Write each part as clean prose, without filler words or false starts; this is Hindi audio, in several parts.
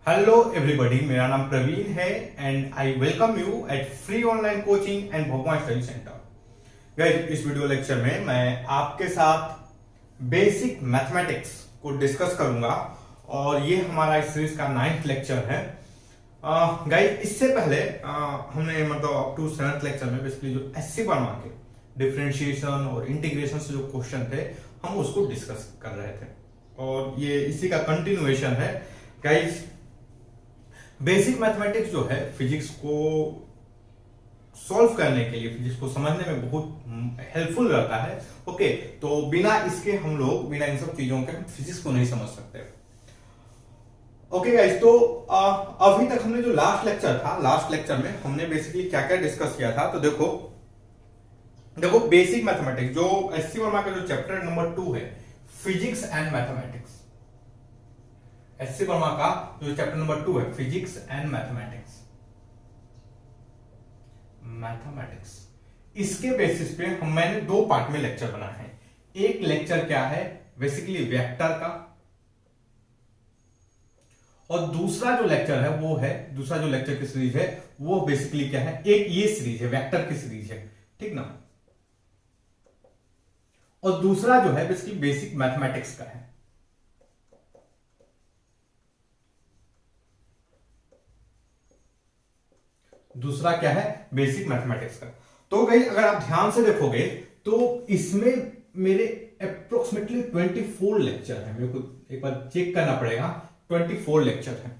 हेलो एवरीबॉडी, मेरा नाम प्रवीण है and I welcome you at free online coaching and Bhagwan study centre. Guys, इस वीडियो लेक्चर में मैं आपके साथ बेसिक मैथमेटिक्स को डिस्कस करूंगा और ये हमारा इस सीरीज का 9th लेक्चर है। गाइस, इससे पहले हमने मतलब अप टू 7th लेक्चर में बेसिकली जो एससी वर्मा के डिफरेंशिएशन और इंटीग्रेशन से जो क्वेश्चन थे हम उसको डिस्कस कर रहे थे और ये इसी का कंटिन्यूएशन है। गाइस, बेसिक मैथमेटिक्स जो है फिजिक्स को सॉल्व करने के लिए, फिजिक्स को समझने में बहुत हेल्पफुल रहता है। ओके, तो बिना इसके हम लोग बिना इन सब चीजों के फिजिक्स को नहीं समझ सकते। ओके गाइस, तो अभी तक हमने जो लास्ट लेक्चर था, लास्ट लेक्चर में हमने बेसिकली क्या क्या डिस्कस किया था। तो देखो बेसिक मैथमेटिक्स जो एससी वर्मा का जो चैप्टर नंबर 2 है, physics and mathematics, SC Verma का जो चैप्टर नंबर 2 है, फिजिक्स एंड मैथमेटिक्स, इसके बेसिस पे मैंने 2 पार्ट में लेक्चर बनाए हैं। एक लेक्चर क्या है, बेसिकली वेक्टर का, और दूसरा जो लेक्चर है वो है, दूसरा जो लेक्चर की सीरीज है वो बेसिकली क्या है, एक ये सीरीज है, वेक्टर की सीरीज है, ठीक ना। और दूसरा जो है बेसिकली बेसिक मैथमेटिक्स का है। दूसरा क्या है, बेसिक मैथमेटिक्स का। तो गाइस, अगर आप ध्यान से देखोगे तो इसमें मेरे अप्रोक्सीमेटली 24 लेक्चर है। मेरे को एक बार चेक करना पड़ेगा, 24 लेक्चर है।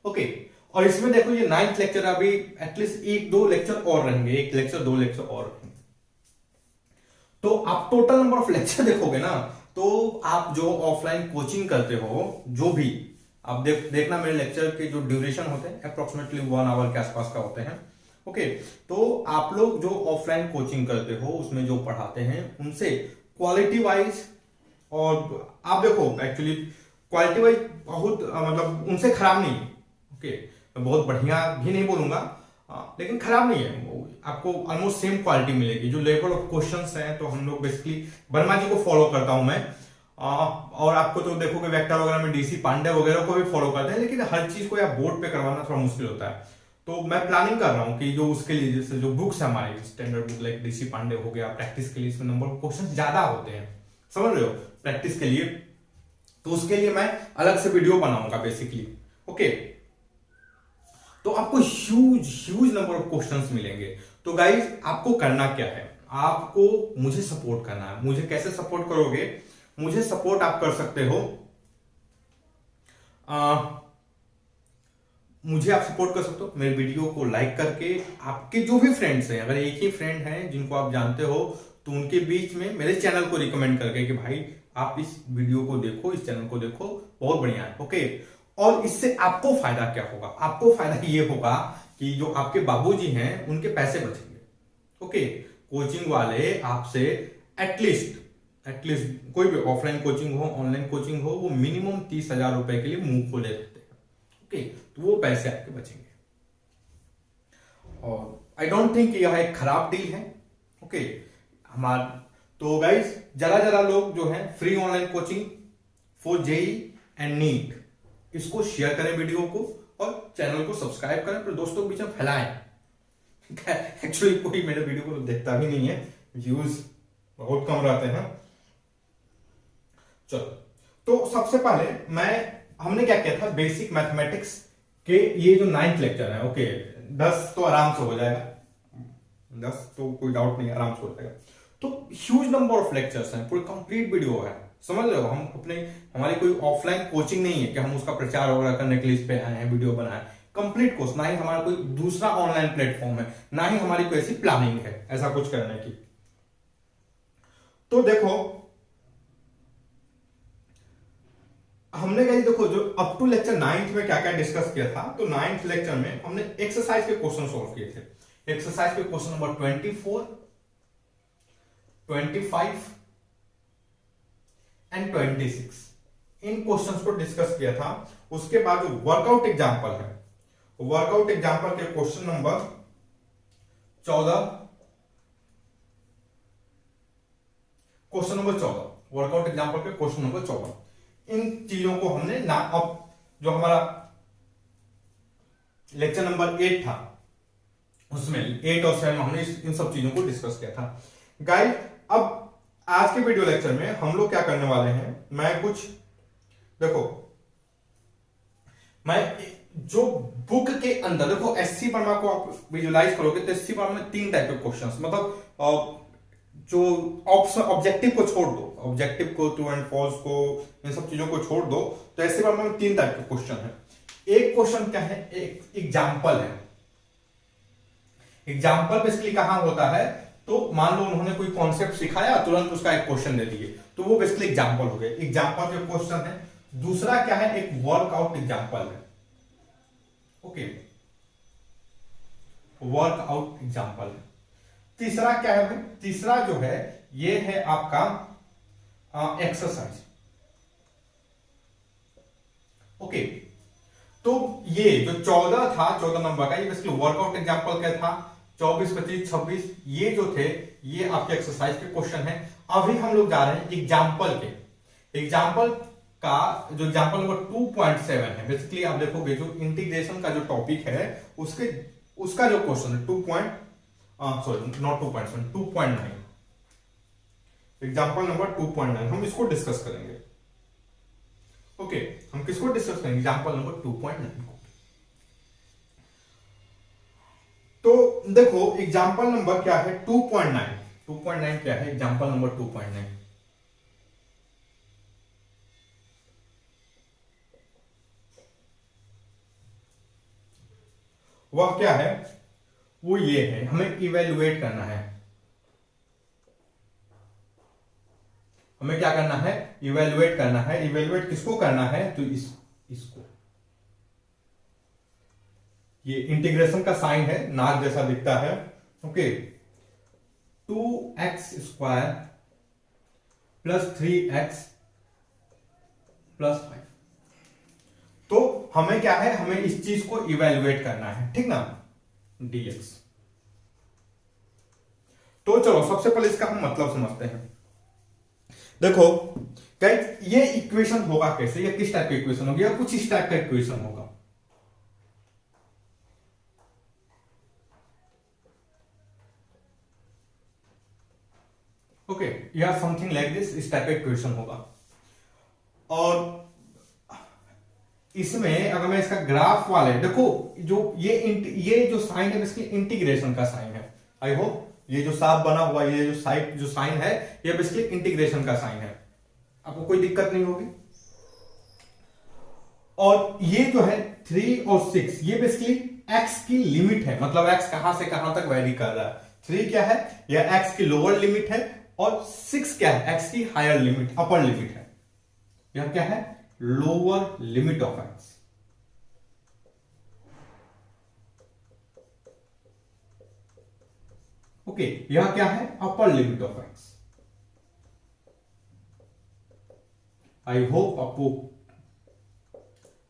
ओके, और इसमें देखो ये 9th लेक्चर, अभी एटलीस्ट 1-2 लेक्चर और रहेंगे, 1 लेक्चर 2 लेक्चर और रहेंगे। तो आप टोटल नंबर ऑफ लेक्चर देखोगे ना, तो आप जो ऑफलाइन कोचिंग करते हो, जो भी आप देखना, मेरे लेक्चर के जो ड्यूरेशन होते हैं अप्रोक्सीमेटली 1 आवर के आसपास का होते हैं। ओके, तो आप लोग जो ऑफलाइन कोचिंग करते हो उसमें जो पढ़ाते हैं उनसे क्वालिटी वाइज, और आप देखो एक्चुअली क्वालिटी वाइज बहुत मतलब उनसे खराब नहीं है। ओके, बहुत बढ़िया भी नहीं बोलूंगा, लेकिन खराब नहीं है, आपको ऑलमोस्ट सेम क्वालिटी मिलेगी। जो लेवल ऑफ क्वेश्चंस हैं, तो हम लोग बेसिकली वर्मा जी को फॉलो करता हूं मैं, और आपको तो देखोगे वेक्टर वगैरह में डीसी पांडे वगैरह को भी फॉलो करते हैं, लेकिन हर चीज को या बोर्ड पे करवाना थोड़ा मुश्किल होता है। तो मैं प्लानिंग कर रहा हूँ कि जो उसके लिए, जैसे जो बुक्स है हमारी standard book like DC Pandey हो गया, प्रैक्टिस के लिए इसमें नंबर ऑफ क्वेश्चन ज्यादा होते हैं, समझ रहे हो, प्रैक्टिस के लिए। तो उसके लिए मैं अलग से वीडियो बनाऊंगा बेसिकली। ओके, तो आपको ह्यूज नंबर ऑफ क्वेश्चंस मिलेंगे। तो गाइज, आपको करना क्या है, आपको मुझे सपोर्ट करना है। मुझे कैसे सपोर्ट करोगे, मुझे सपोर्ट आप कर सकते हो, मुझे आप सपोर्ट कर सकते हो मेरे वीडियो को लाइक करके। आपके जो भी फ्रेंड्स हैं, अगर एक ही फ्रेंड हैं जिनको आप जानते हो, तो उनके बीच में मेरे चैनल को रिकमेंड करके कि भाई आप इस वीडियो को देखो, इस चैनल को देखो, बहुत बढ़िया है। ओके, और इससे आपको फायदा क्या होगा, आपको फायदा ये होगा कि जो आपके बाबूजी हैं उनके पैसे बचेंगे। ओके, कोचिंग वाले आपसे एटलीस्ट कोई भी ऑफलाइन कोचिंग हो, ऑनलाइन कोचिंग हो, वो मिनिमम 30,000 रुपए के लिए मुंह खोले रहते हैं। ओके, तो वो पैसे आपके बचेंगे और आई डोंट थिंक यह एक खराब डील है। ओके, तो गाइस, जरा लोग जो है free online coaching for JEE and NEET, इसको शेयर करें वीडियो को, और चैनल को सब्सक्राइब करें, फिर दोस्तों के बीच में फैलाएं। एक्चुअली कोई मेरे वीडियो को देखता भी नहीं है, व्यूज बहुत कम रहते हैं। चलो, तो सबसे पहले हमने क्या किया था, बेसिक मैथमेटिक्स के ये जो 9th लेक्चर है। ओके, 10 तो आराम से हो जाएगा, 10 तो कोई डाउट नहीं, आराम से हो जाएगा। तो ह्यूज नंबर ऑफ लेक्चर्स हैं, पूरी कंप्लीट वीडियो है, समझ रहे हो। हमारी कोई ऑफलाइन कोचिंग नहीं है कि हम उसका प्रचार वगैरह करने के लिए इस पे आए हैं, वीडियो बनाए। कंप्लीट कोर्स, ना ही हमारा कोई दूसरा ऑनलाइन प्लेटफॉर्म है, ना ही हमारी कोई ऐसी प्लानिंग है ऐसा कुछ करने की। तो देखो, हमने कहीं देखो जो अप टू लेक्चर 9th में क्या क्या डिस्कस किया था। तो 9th लेक्चर में हमने एक्सरसाइज के क्वेश्चन सॉल्व किए थे। एक्सरसाइज के question number 24, 25 and 26, in questions को डिस्कस किया था। उसके बाद जो वर्कआउट एग्जांपल है, वर्कआउट एग्जांपल के question number 14, question number 14, workout example के क्वेश्चन नंबर 14, इन चीजों को हमने ना, अब जो हमारा लेक्चर नंबर 8 था, उसमें 8 और 7 हमने इन सब चीजों को डिस्कस किया था गाइस। अब आज के वीडियो लेक्चर में हम लोग क्या करने वाले हैं, मैं कुछ देखो, मैं जो बुक के अंदर देखो एससी वर्मा को आप विजुलाइज करोगे तो एससी वर्मा में 3 टाइप के क्वेश्चंस, मतलब जो ऑब्जेक्टिव को छोड़ दो, ऑब्जेक्टिव को, ट्रू एंड फॉल्स को, इन सब चीजों को छोड़ दो तो एससी वर्मा में 3 टाइप के क्वेश्चन है। एक क्वेश्चन क्या है, एक एग्जाम्पल है। एग्जाम्पल बेसिकली कहां होता है, तो मान लो उन्होंने कोई कॉन्सेप्ट सिखाया, तुरंत उसका एक क्वेश्चन दे दिए, तो वो बेसिकली एग्जाम्पल हो गए, एग्जाम्पल के क्वेश्चन है। दूसरा क्या है, एक वर्कआउट एग्जाम्पल है, ओके, वर्कआउट एग्जाम्पल है। तीसरा क्या है भाई, तीसरा जो है ये है आपका एक्सरसाइज, ओके। तो ये जो 14 था, 14 नंबर का, ये बेसिकली वर्कआउट एग्जाम्पल क्या था, 24, 25, 26 ये जो थे ये आपके एक्सरसाइज के क्वेश्चन है। अभी हम लोग जा रहे हैं एग्जाम्पल के, एग्जाम्पल का जो एग्जाम्पल नंबर 2.7 है। बेसिकली आप देखोगे जो इंटीग्रेशन का जो टॉपिक है उसका जो क्वेश्चन है 2.9 एग्जाम्पल नंबर 2.9 हम इसको डिस्कस करेंगे, ओके। हम किसको डिस्कस करेंगे, एग्जाम्पल नंबर 2.9 को। तो देखो एग्जाम्पल नंबर क्या है 2.9 क्या है, एग्जाम्पल नंबर 2.9 वह क्या है, वो ये है, हमें इवेल्युएट करना है। हमें क्या करना है, इवेल्युएट करना है। इवेल्युएट किसको करना है, तो इसको, ये इंटीग्रेशन का साइन है, नाक जैसा दिखता है, okay. 2x² plus 3x plus 5, तो हमें क्या है, हमें इस चीज को इवेल्युएट करना है, ठीक ना, dx। तो चलो सबसे पहले इसका हम मतलब समझते हैं। देखो गाइस, ये इक्वेशन होगा कैसे, ये किस टाइप का इक्वेशन होगी, या कुछ इस टाइप का इक्वेशन होगा, ओके, या समथिंग लाइक दिस, इस टाइप का इक्वेशन होगा। और इसमें अगर मैं इसका ग्राफ वाले देखो, जो ये जो साइन है इसकी इंटीग्रेशन का साइन है। आई होप ये जो साफ बना हुआ ये जो साइन है ये बेसिकली इंटीग्रेशन का साइन है, आपको कोई दिक्कत नहीं होगी। और ये जो है 3 और 6 ये बेसिकली x की लिमिट है, मतलब x कहां से कहां तक वेरी कर रहा है। 3 क्या है, यह x की लोअर लिमिट है, और 6 क्या है, x की हायर लिमिट, अपर लिमिट है। यह क्या है, lower limit of x, okay. यह क्या है, upper limit of x। I hope आपको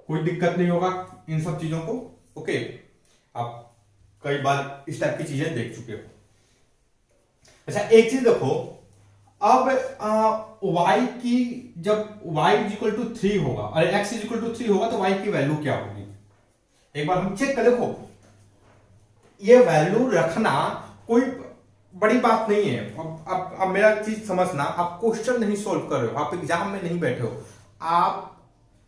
कोई दिक्कत नहीं होगा इन सब चीजों को, ओके। आप कई बार इस टाइप की चीजें देख चुके हो। अच्छा एक चीज देखो, अब y की जब y इक्वल टू 3 होगा और x इक्वल टू 3 होगा तो y की वैल्यू क्या होगी, एक बार हम चेक कर। देखो ये वैल्यू रखना कोई बड़ी बात नहीं है। अब मेरा चीज समझना, आप क्वेश्चन नहीं सोल्व कर रहे हो, आप एग्जाम में नहीं बैठे हो, आप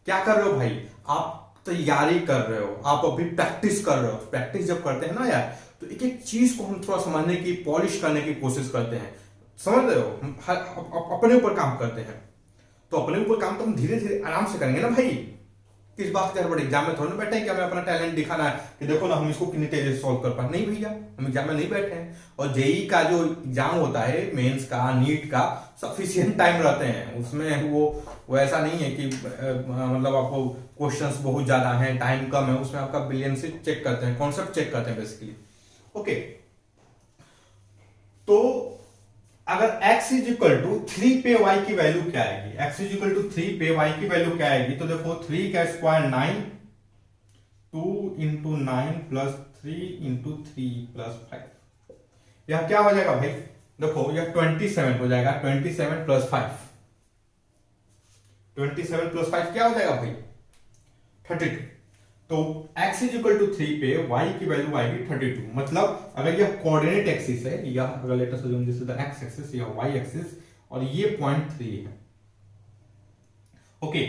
क्या कर रहे हो भाई, आप तैयारी कर रहे हो, आप अभी प्रैक्टिस कर रहे हो। प्रैक्टिस जब करते हैं ना यार, तो एक एक चीज को हम थोड़ा समझने की, पॉलिश करने की कोशिश करते हैं, समझ रहे हो। हम अपने ऊपर काम करते हैं, तो अपने ऊपर काम तो हम धीरे धीरे आराम से करेंगे ना भाई। किस बात के हड़बड़ी, एग्जाम में थोड़ा ना बैठे हैं कि हमें अपना टैलेंट दिखाना है कि देखो ना हम इसको कितनी तेजी से सॉल्व कर पाए। नहीं भैया, हम एग्जाम में नहीं बैठे हैं। और जेई का जो एग्जाम होता है, मेंस का, नीट का, सफिशिएंट टाइम रहते हैं उसमें। वो ऐसा नहीं है कि मतलब आपको क्वेश्चंस बहुत ज्यादा हैं, टाइम कम है, उसमें आपका बिलियन से चेक करते हैं, कॉन्सेप्ट चेक करते हैं बेसिकली, ओके। तो अगर x इज इक्वल टू 3 पे y की वैल्यू क्या आएगी, x इज इक्वल टू 3 पे y की वैल्यू क्या आएगी, तो देखो 3 का square 9, 2 into 9 plus 3 into 3 plus 5, यह क्या हो जाएगा भाई, देखो यह 27 हो जाएगा। 27 प्लस 5, 27 प्लस 5 क्या हो जाएगा भाई, 32। तो x इज इक्वल टू 3 पे y की वैल्यू आएगी 32। मतलब अगर यह कोऑर्डिनेट एक्सिस है, या अगर let us assume this is the x axis या y एक्सिस, और ये पॉइंट 3 है, ओके,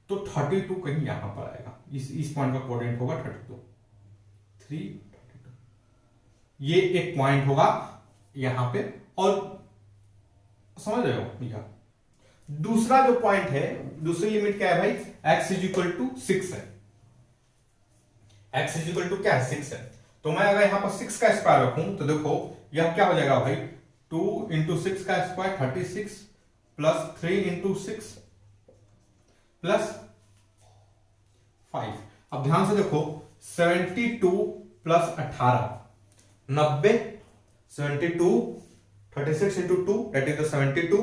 तो 32 कहीं यहां पर आएगा, इस पॉइंट का कोऑर्डिनेट होगा 32, 32 ये एक पॉइंट होगा यहां पे। और समझ रहे हो, यह दूसरा जो पॉइंट है, दूसरी लिमिट क्या है भाई, x इज इक्वल टू 6 है, x इज इक्वल टू क्या है, 6 है। तो मैं अगर यहां पर 6 का स्क्वायर रखूं तो देखो यह क्या हो जाएगा भाई, 2 इंटू 6 का स्क्वायर 36 प्लस 3 इंटू 6 प्लस 5। अब ध्यान से देखो 72 plus 18 90, 72 36 into 2 that is the 72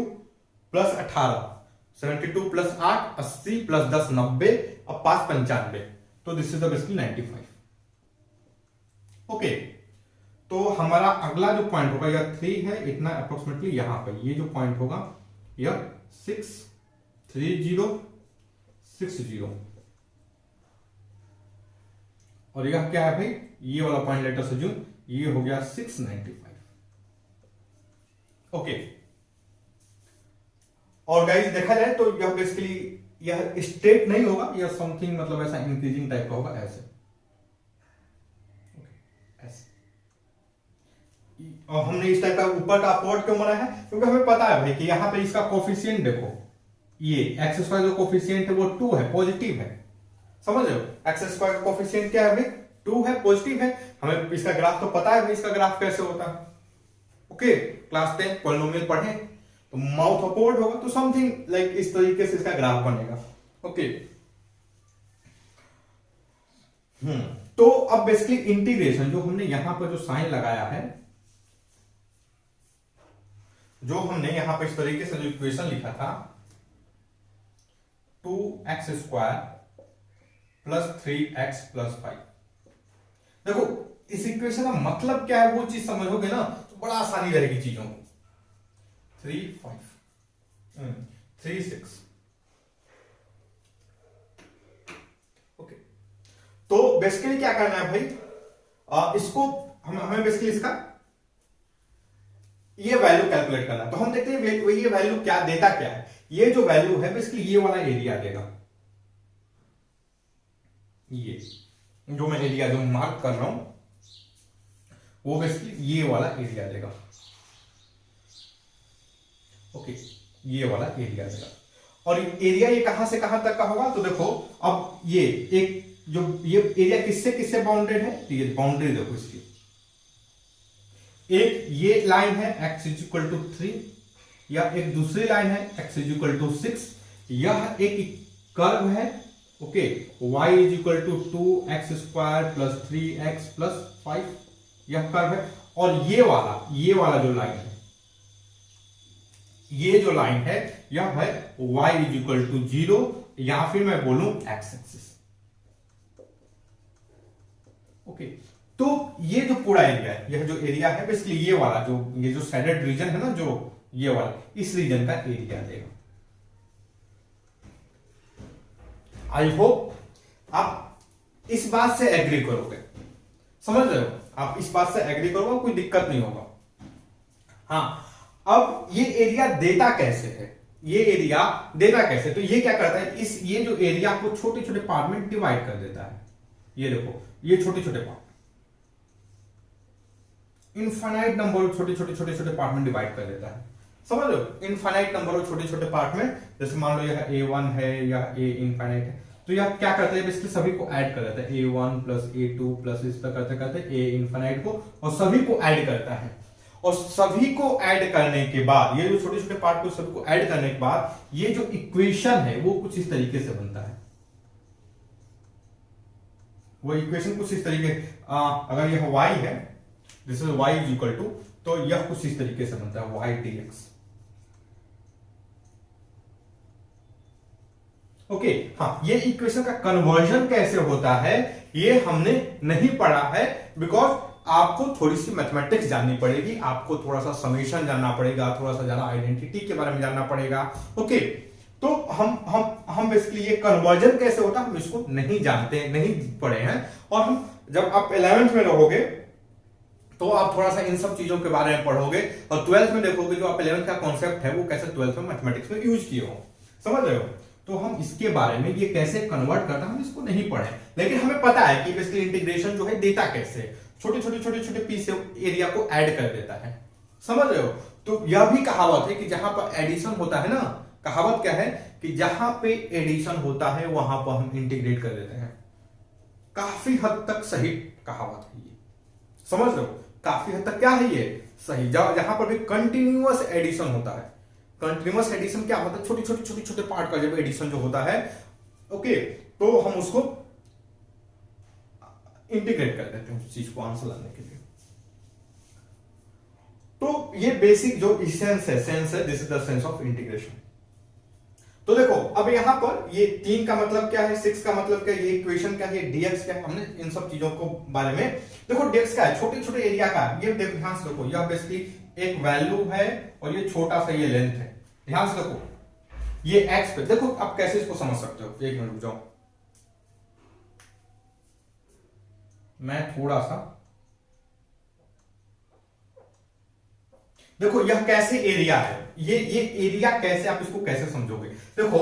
plus 18, 72 plus 8 80 plus 10 90, अब 5 95, तो this is the basically 95। Okay, तो हमारा अगला जो पॉइंट होगा यह 3 है, इतना अप्रोक्सीमेटली यहां पर ये जो पॉइंट होगा यह 6 3 0 6 0, और यह क्या है भाई, ये वाला पॉइंट लेटर से जो ये हो गया 695। ओके, और गाइस देखा जाए तो यह बेसिकली यह स्ट्रेट नहीं होगा, यह समथिंग मतलब ऐसा इंक्रीजिंग टाइप का होगा, ऐसे ऐसे। और हमने इस टाइप का ऊपर का अपवर्ड क्यों बना है, क्योंकि हमें पता है भाई कि यहां पे इसका कोफिशिएंट देखो, ये एक्स स्क्वायर जो कोफिशिएंट है वो 2 है, पॉजिटिव है, समझ रहे हो, एक्स स्क्वायर का कोफिशिएंट क्या है भाई, 2 है, पॉजिटिव है। हमें इसका ग्राफ तो पता है भाई, इसका ग्राफ कैसे होता है, ओके, क्लास 10 पॉलिनोमियल पढ़े, तो माउथ अपवर्ड होगा, तो समथिंग लाइक इस तरीके से इसका ग्राफ बनेगा। ओके, तो अब बेसिकली इंटीग्रेशन जो हमने यहां पर जो साइन लगाया है, जो हमने यहां पर इस तरीके से जो इक्वेशन लिखा था 2x square plus 3x plus 5, देखो इस इक्वेशन का मतलब क्या है वो चीज समझोगे ना तो बड़ा आसानी रहेगी चीजों को। 3 5 3 6, ओके, तो बेसिकली क्या करना है भाई, इसको हमें बेसिकली इसका ये वैल्यू कैलकुलेट करना है। तो हम देखते हैं ये वैल्यू क्या देता, क्या है, ये जो वैल्यू है बेसिकली ये वाला एरिया देगा, ये जो मैं एरिया जो मार्क कर रहा हूं वो बेसिकली ये वाला एरिया देगा, ओके, ये वाला एरिया देगा। और एरिया ये कहां से कहां तक का होगा, तो देखो अब ये एक जो ये एरिया किससे किससे बाउंडेड है, तो ये बाउंड्री देखो इसकी, एक ये लाइन है x इज इक्वल टू 3, या एक दूसरी लाइन है x इज इक्वल टू 6, यह एक कर्व है, okay, y is equal to 2x square plus 3x plus 5, यह कर्व है। और ये वाला जो लाइन है, ये जो लाइन है यह है y इज इक्वल टू 0, या फिर मैं बोलूं x एक्सिस, ओके। तो ये जो पूरा एरिया है, यह जो एरिया है बेसिकली ये वाला ये जो शेडेड रीजन है ना, जो ये वाला, इस रीजन का एरिया देगा। आई होप आप इस बात से एग्री करोगे, समझ रहे हो, आप इस बात से एग्री करोगे, कोई दिक्कत नहीं होगा। हाँ, अब ये एरिया देता कैसे है, ये एरिया देता कैसे, तो ये क्या करता है, ये जो एरिया को छोटे छोटे पार्ट में डिवाइड कर देता है। ये देखो, ये छोटे छोटे पार्ट, इनफाइनाइट नंबर छोटे छोटे पार्ट में डिवाइड कर देता है, समझ लो, इनफाइनाइट नंबर छोटे छोटे पार्ट में। जैसे मान लो यह A1 है, यह A इनफाइनाइट है, तो यह क्या करता है बेसिकली सभी को ऐड कर देता है, A1 प्लस A2 प्लस इस तरह करते करते A इनफाइनाइट को, और सभी को ऐड करता है। और सभी को ऐड करने के बाद, ये जो छोटे छोटे पार्ट को सभी को ऐड करने के बाद ये जो इक्वेशन है वो कुछ इस तरीके से बनता है। वो इक्वेशन कुछ इस तरीके, अगर यह y है, this is y is equal to, तो यह कुछ इस तरीके से बनता है y dx, ओके। हाँ, ये इक्वेशन का कन्वर्जन कैसे होता है ये हमने नहीं पढ़ा है, बिकॉज आपको थोड़ी सी मैथमेटिक्स जाननी पड़ेगी, आपको थोड़ा सा समेशन जानना पड़ेगा, थोड़ा सा ज्यादा आइडेंटिटी के बारे में जानना पड़ेगा, ओके। तो हम बेसिकली ये कन्वर्जन कैसे होता है हम इसको नहीं जानते, नहीं पढ़े हैं। और हम जब आप 11th में रहोगे तो आप थोड़ा सा इन सब चीजों के बारे में पढ़ोगे और 12th में देखोगे जो आप 11th का कॉन्सेप्ट है वो कैसे 12th में मैथमेटिक्स में यूज किए हो, समझ रहे हो। तो हम इसके बारे में ये कैसे कन्वर्ट करता है हम इसको नहीं पढ़े, लेकिन हमें पता है कि बेसिकली इंटीग्रेशन जो है देता कैसे, छोटे छोटे पीस एरिया को ऐड कर देता है, समझ रहे हो। तो यह भी कहावत है कि जहां पर एडिशन होता है ना, कहावत क्या है कि जहां पे एडिशन होता है वहां पर हम इंटीग्रेट कर देते हैं। काफी हद तक सही कहावत है ये, समझ रहे हो, काफी हद तक क्या है ये सही। जहां पर भी कंटिन्यूअस एडिशन होता है, कंटिन्यूअस एडिशन क्या होता है, छोटे छोटे पार्ट का जब एडिशन जो होता है, ओके, तो हम उसको इंटीग्रेट कर देते हैं उस चीज को आंसर लाने के लिए। तो ये बेसिक जो सेंस है, this is the sense of integration. तो देखो अब यहां पर ये 3 का मतलब क्या है, 6 का मतलब क्या है, ये इक्वेशन क्या है, dx क्या है, हमने इन सब चीजों को बारे में देखो। dx क्या है, छोटे छोटे एरिया का, ये देखो ध्यान से देखो, यह बेसिकली एक वैल्यू है और ये छोटा सा ये लेंथ है, ध्यान से देखो ये x पे। देखो आप कैसे इसको समझ सकते हो, एक मिनट रुक जाओ, मैं थोड़ा सा देखो यह कैसे एरिया है, ये एरिया कैसे आप इसको कैसे समझोगे। देखो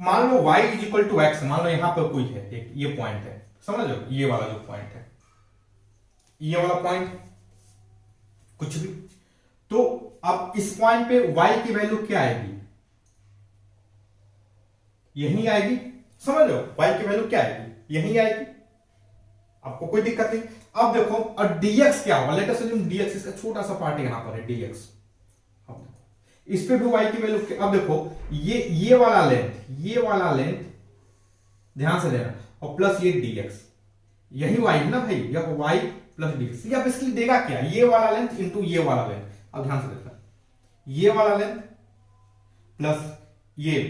मान लो y is equal to x, मान लो यहां पर कोई है, एक ये पॉइंट है, समझ लो, ये वाला जो पॉइंट है, ये वाला पॉइंट कुछ भी, तो अब इस पॉइंट पे y की वैल्यू क्या आएगी, यही आएगी, समझ लो, y की वैल्यू क्या आएगी, यही आएगी, आपको कोई दिक्कत नहीं। अब देखो और dx क्या होगा, लेट अस अज्यूम dx, इसका छोटा सा पार्ट यहां पर है dx, इस पे भी y की वैल्यू, अब देखो ये वाला लेंथ ध्यान से देना, और प्लस ये dx, यही y है ना भाई, यह y प्लस dx, यह बेसिकली देगा क्या, ये वाला लेंथ इंटू ये वाला लेंथ। अब ध्यान से देखना, ये वाला लेंथ प्लस ये,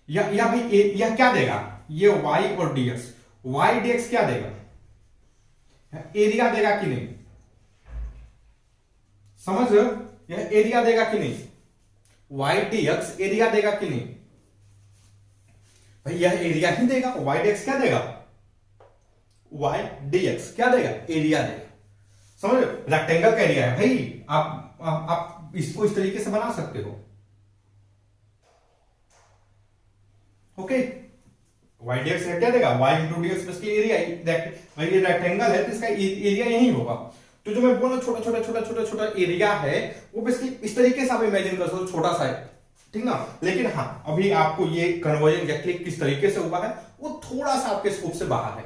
यह भाई यह क्या देगा, ये y और dx, y dx क्या देगा, एरिया देगा कि नहीं, समझ रहे हो, यह एरिया देगा कि नहीं, y dx एरिया देगा कि नहीं, भाई यह एरिया ही देगा, y dx क्या देगा, y dx क्या देगा, एरिया देगा, समझ रहे हो, रेक्टेंगल का एरिया है भाई, आप इसको इस तरीके से बना सकते हो, ओके। y dx क्या देगा, y इंटू dx प्लस की एरिया, भाई ये रेक्टेंगल है तो इसका एरिया यही होगा। तो जो मैं बोला छोटा एरिया है वो बेसिकली इस तरीके से आप इमेजिन कर सकते हो, छोटा सा है, ठीक ना। लेकिन हाँ अभी आपको ये कन्वर्जन एग्जैक्टली किस तरीके से हुआ है वो थोड़ा सा आपके स्कोप से बाहर है,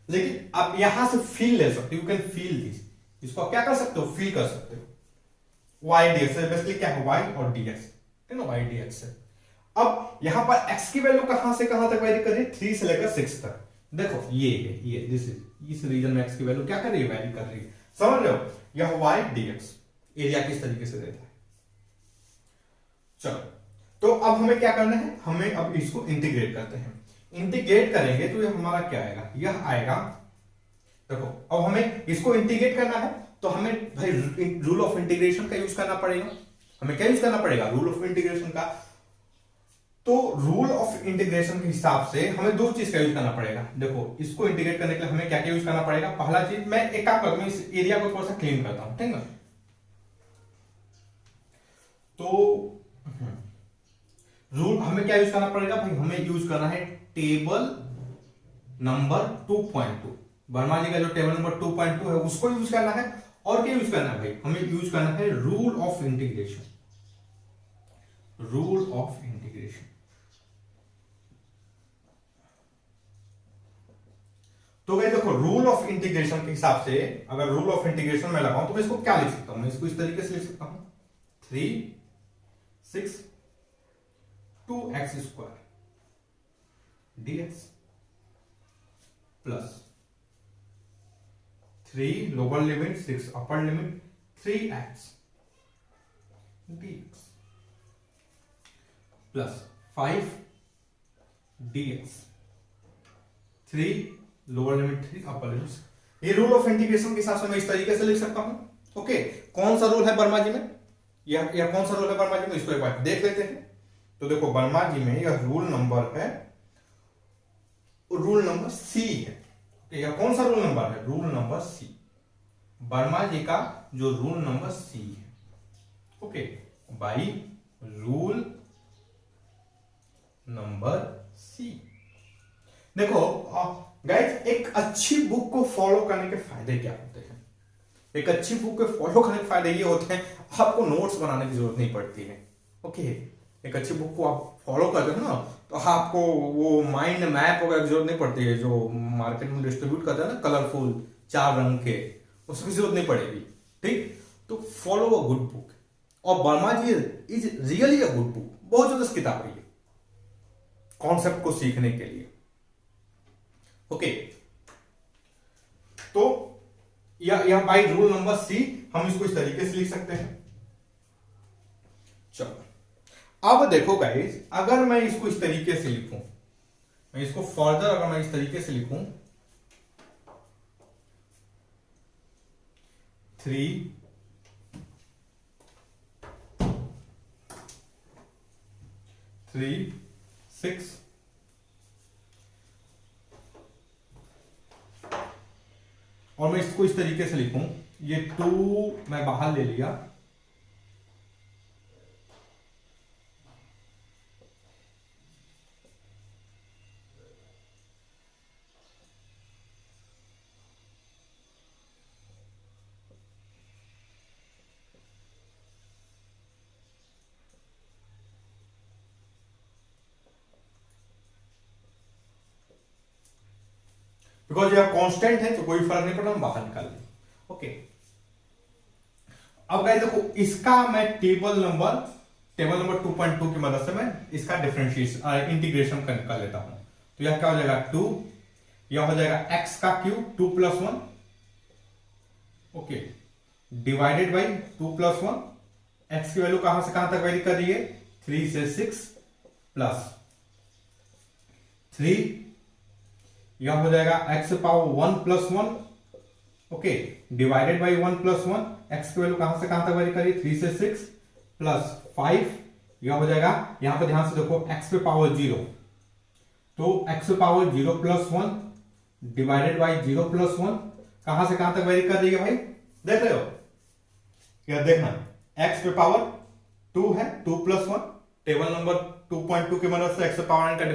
लेकिन आप यहां से फील ले सकते हो, यू कैन फील दिस, इसको आप क्या कर सकते हो, फील कर सकते हो। y dx बेसिकली क्या है, y और dx, ठीक ना, y dx है। अब यहां पर x की वैल्यू कहां से कहां तक वेरी कर रही है, 3 से लेकर 6 तक, देखो ये है, ये दिस इज, इस रीजन में x की वैल्यू क्या कर रही है, वेरी कर रही है, समझ रहे हो। यह y dx एरिया किस तरीके से देता है। चलो तो अब हमें क्या करना है, हमें अब इसको इंटीग्रेट करते हैं, इंटीग्रेट करेंगे तो यह हमारा क्या आएगा, यह आएगा, देखो अब हमें इसको इंटीग्रेट करना है तो हमें भाई रूल ऑफ इंटीग्रेशन का यूज करना पड़ेगा। हमें क्या यूज करना पड़ेगा, रूल ऑफ इंटीग्रेशन का। तो रूल ऑफ इंटीग्रेशन के हिसाब से हमें दो चीज का यूज करना पड़ेगा। देखो इसको इंटीग्रेट करने के लिए हमें क्या क्या यूज करना पड़ेगा। पहला चीज, मैं एक काम करता हूं, इस एरिया को थोड़ा सा क्लीन करता हूं, ठीक है। तो रूल हमें क्या यूज करना पड़ेगा भाई, हमें यूज करना है टेबल नंबर 2.2। वर्मा जी का जो टेबल नंबर 2.2 है उसको यूज करना है। और क्या यूज करना है भाई, हमें यूज करना है rule of integration, rule of integration. तो भाई देखो रूल ऑफ इंटीग्रेशन के हिसाब से अगर रूल ऑफ इंटीग्रेशन में लगाऊं तो मैं इसको क्या लिख सकता हूं, मैं इसको इस तरीके से लिख सकता हूं 3 6 2x² dx plus 3 lower limit 6 upper limit 3x dx plus 5 dx 3 lower limit 3 upper limit. ये रूल ऑफ इंटीग्रेशन के हिसाब से मैं इस तरीके से लिख सकता हूं। ओके, कौन सा रूल है वर्मा जी में, या कौन सा रूल है वर्मा जी में, इसको एक बार देख लेते हैं। तो देखो वर्मा जी में यह रूल नंबर है, रूल नंबर सी है। यह कौन सा रूल नंबर है? Rule number c, Verma ji का जो रूल नंबर सी है। Okay, by rule number c. देखो गाइस, एक अच्छी बुक को फॉलो करने के फायदे क्या होते हैं? एक अच्छी बुक को फॉलो करने के फायदे ये होते हैं, आपको नोट्स बनाने की जरूरत नहीं पड़ती है। ओके, एक अच्छी बुक को आप फॉलो करते हो ना, तो आपको वो माइंड मैप वगैरह की जरूरत नहीं पड़ती है, जो मार्केट में डिस्ट्रीब्यूट करते हैं ना कलरफुल 4 रंग के, उसकी जरूरत नहीं पड़ेगी। ठीक, तो फॉलो अ गुड बुक। और Verma ji is really a good book, बहुत जबरदस्त किताब है ये कॉन्सेप्ट को सीखने के लिए। ओके, तो या बाई रूल नंबर सी हम इसको इस तरीके से लिख सकते हैं। चलो, अब देखो गाइस, अगर मैं इसको इस तरीके से लिखूं, मैं इसको फर्दर अगर मैं इस तरीके से लिखूं, 3 3 6 और मैं इसको इस तरीके से लिखूं, ये 2 मैं बाहर ले लिया, बिकॉज यह कांस्टेंट है तो कोई फर्क नहीं पड़ता, हम बाहर निकाल लें। ओके, अब गाइस देखो, इसका मैं टेबल नंबर 2.2 की मदद से मैं इसका डिफरेंशिएशन इंटीग्रेशन कर लेता हूं। तो यह क्या हो जाएगा 2, यह हो जाएगा x का cube 2 + 1, okay, divided by 2 + 1, x की वैल्यू कहां से कहां तक वेरी कर रही है, 3 से 6 प्लस 3, यह हो जाएगा x power 1 + 1, okay, divided by 1 + 1, x की वैल्यू कहां से कहां तक वेरी करिए, 3 से 6 प्लस 5, यह हो जाएगा, यहां पर ध्यान से देखो x पे पावर 0, तो x पे पावर 0 + 1 डिवाइडेड बाई 0 + 1 कहां से कहां तक वेरी कर रही है भाई, देख रहे हो? क्या देखना, x पे पावर 2 है, 2 + 1, टेबल नंबर 2.2 की मदद से x पे पावर n का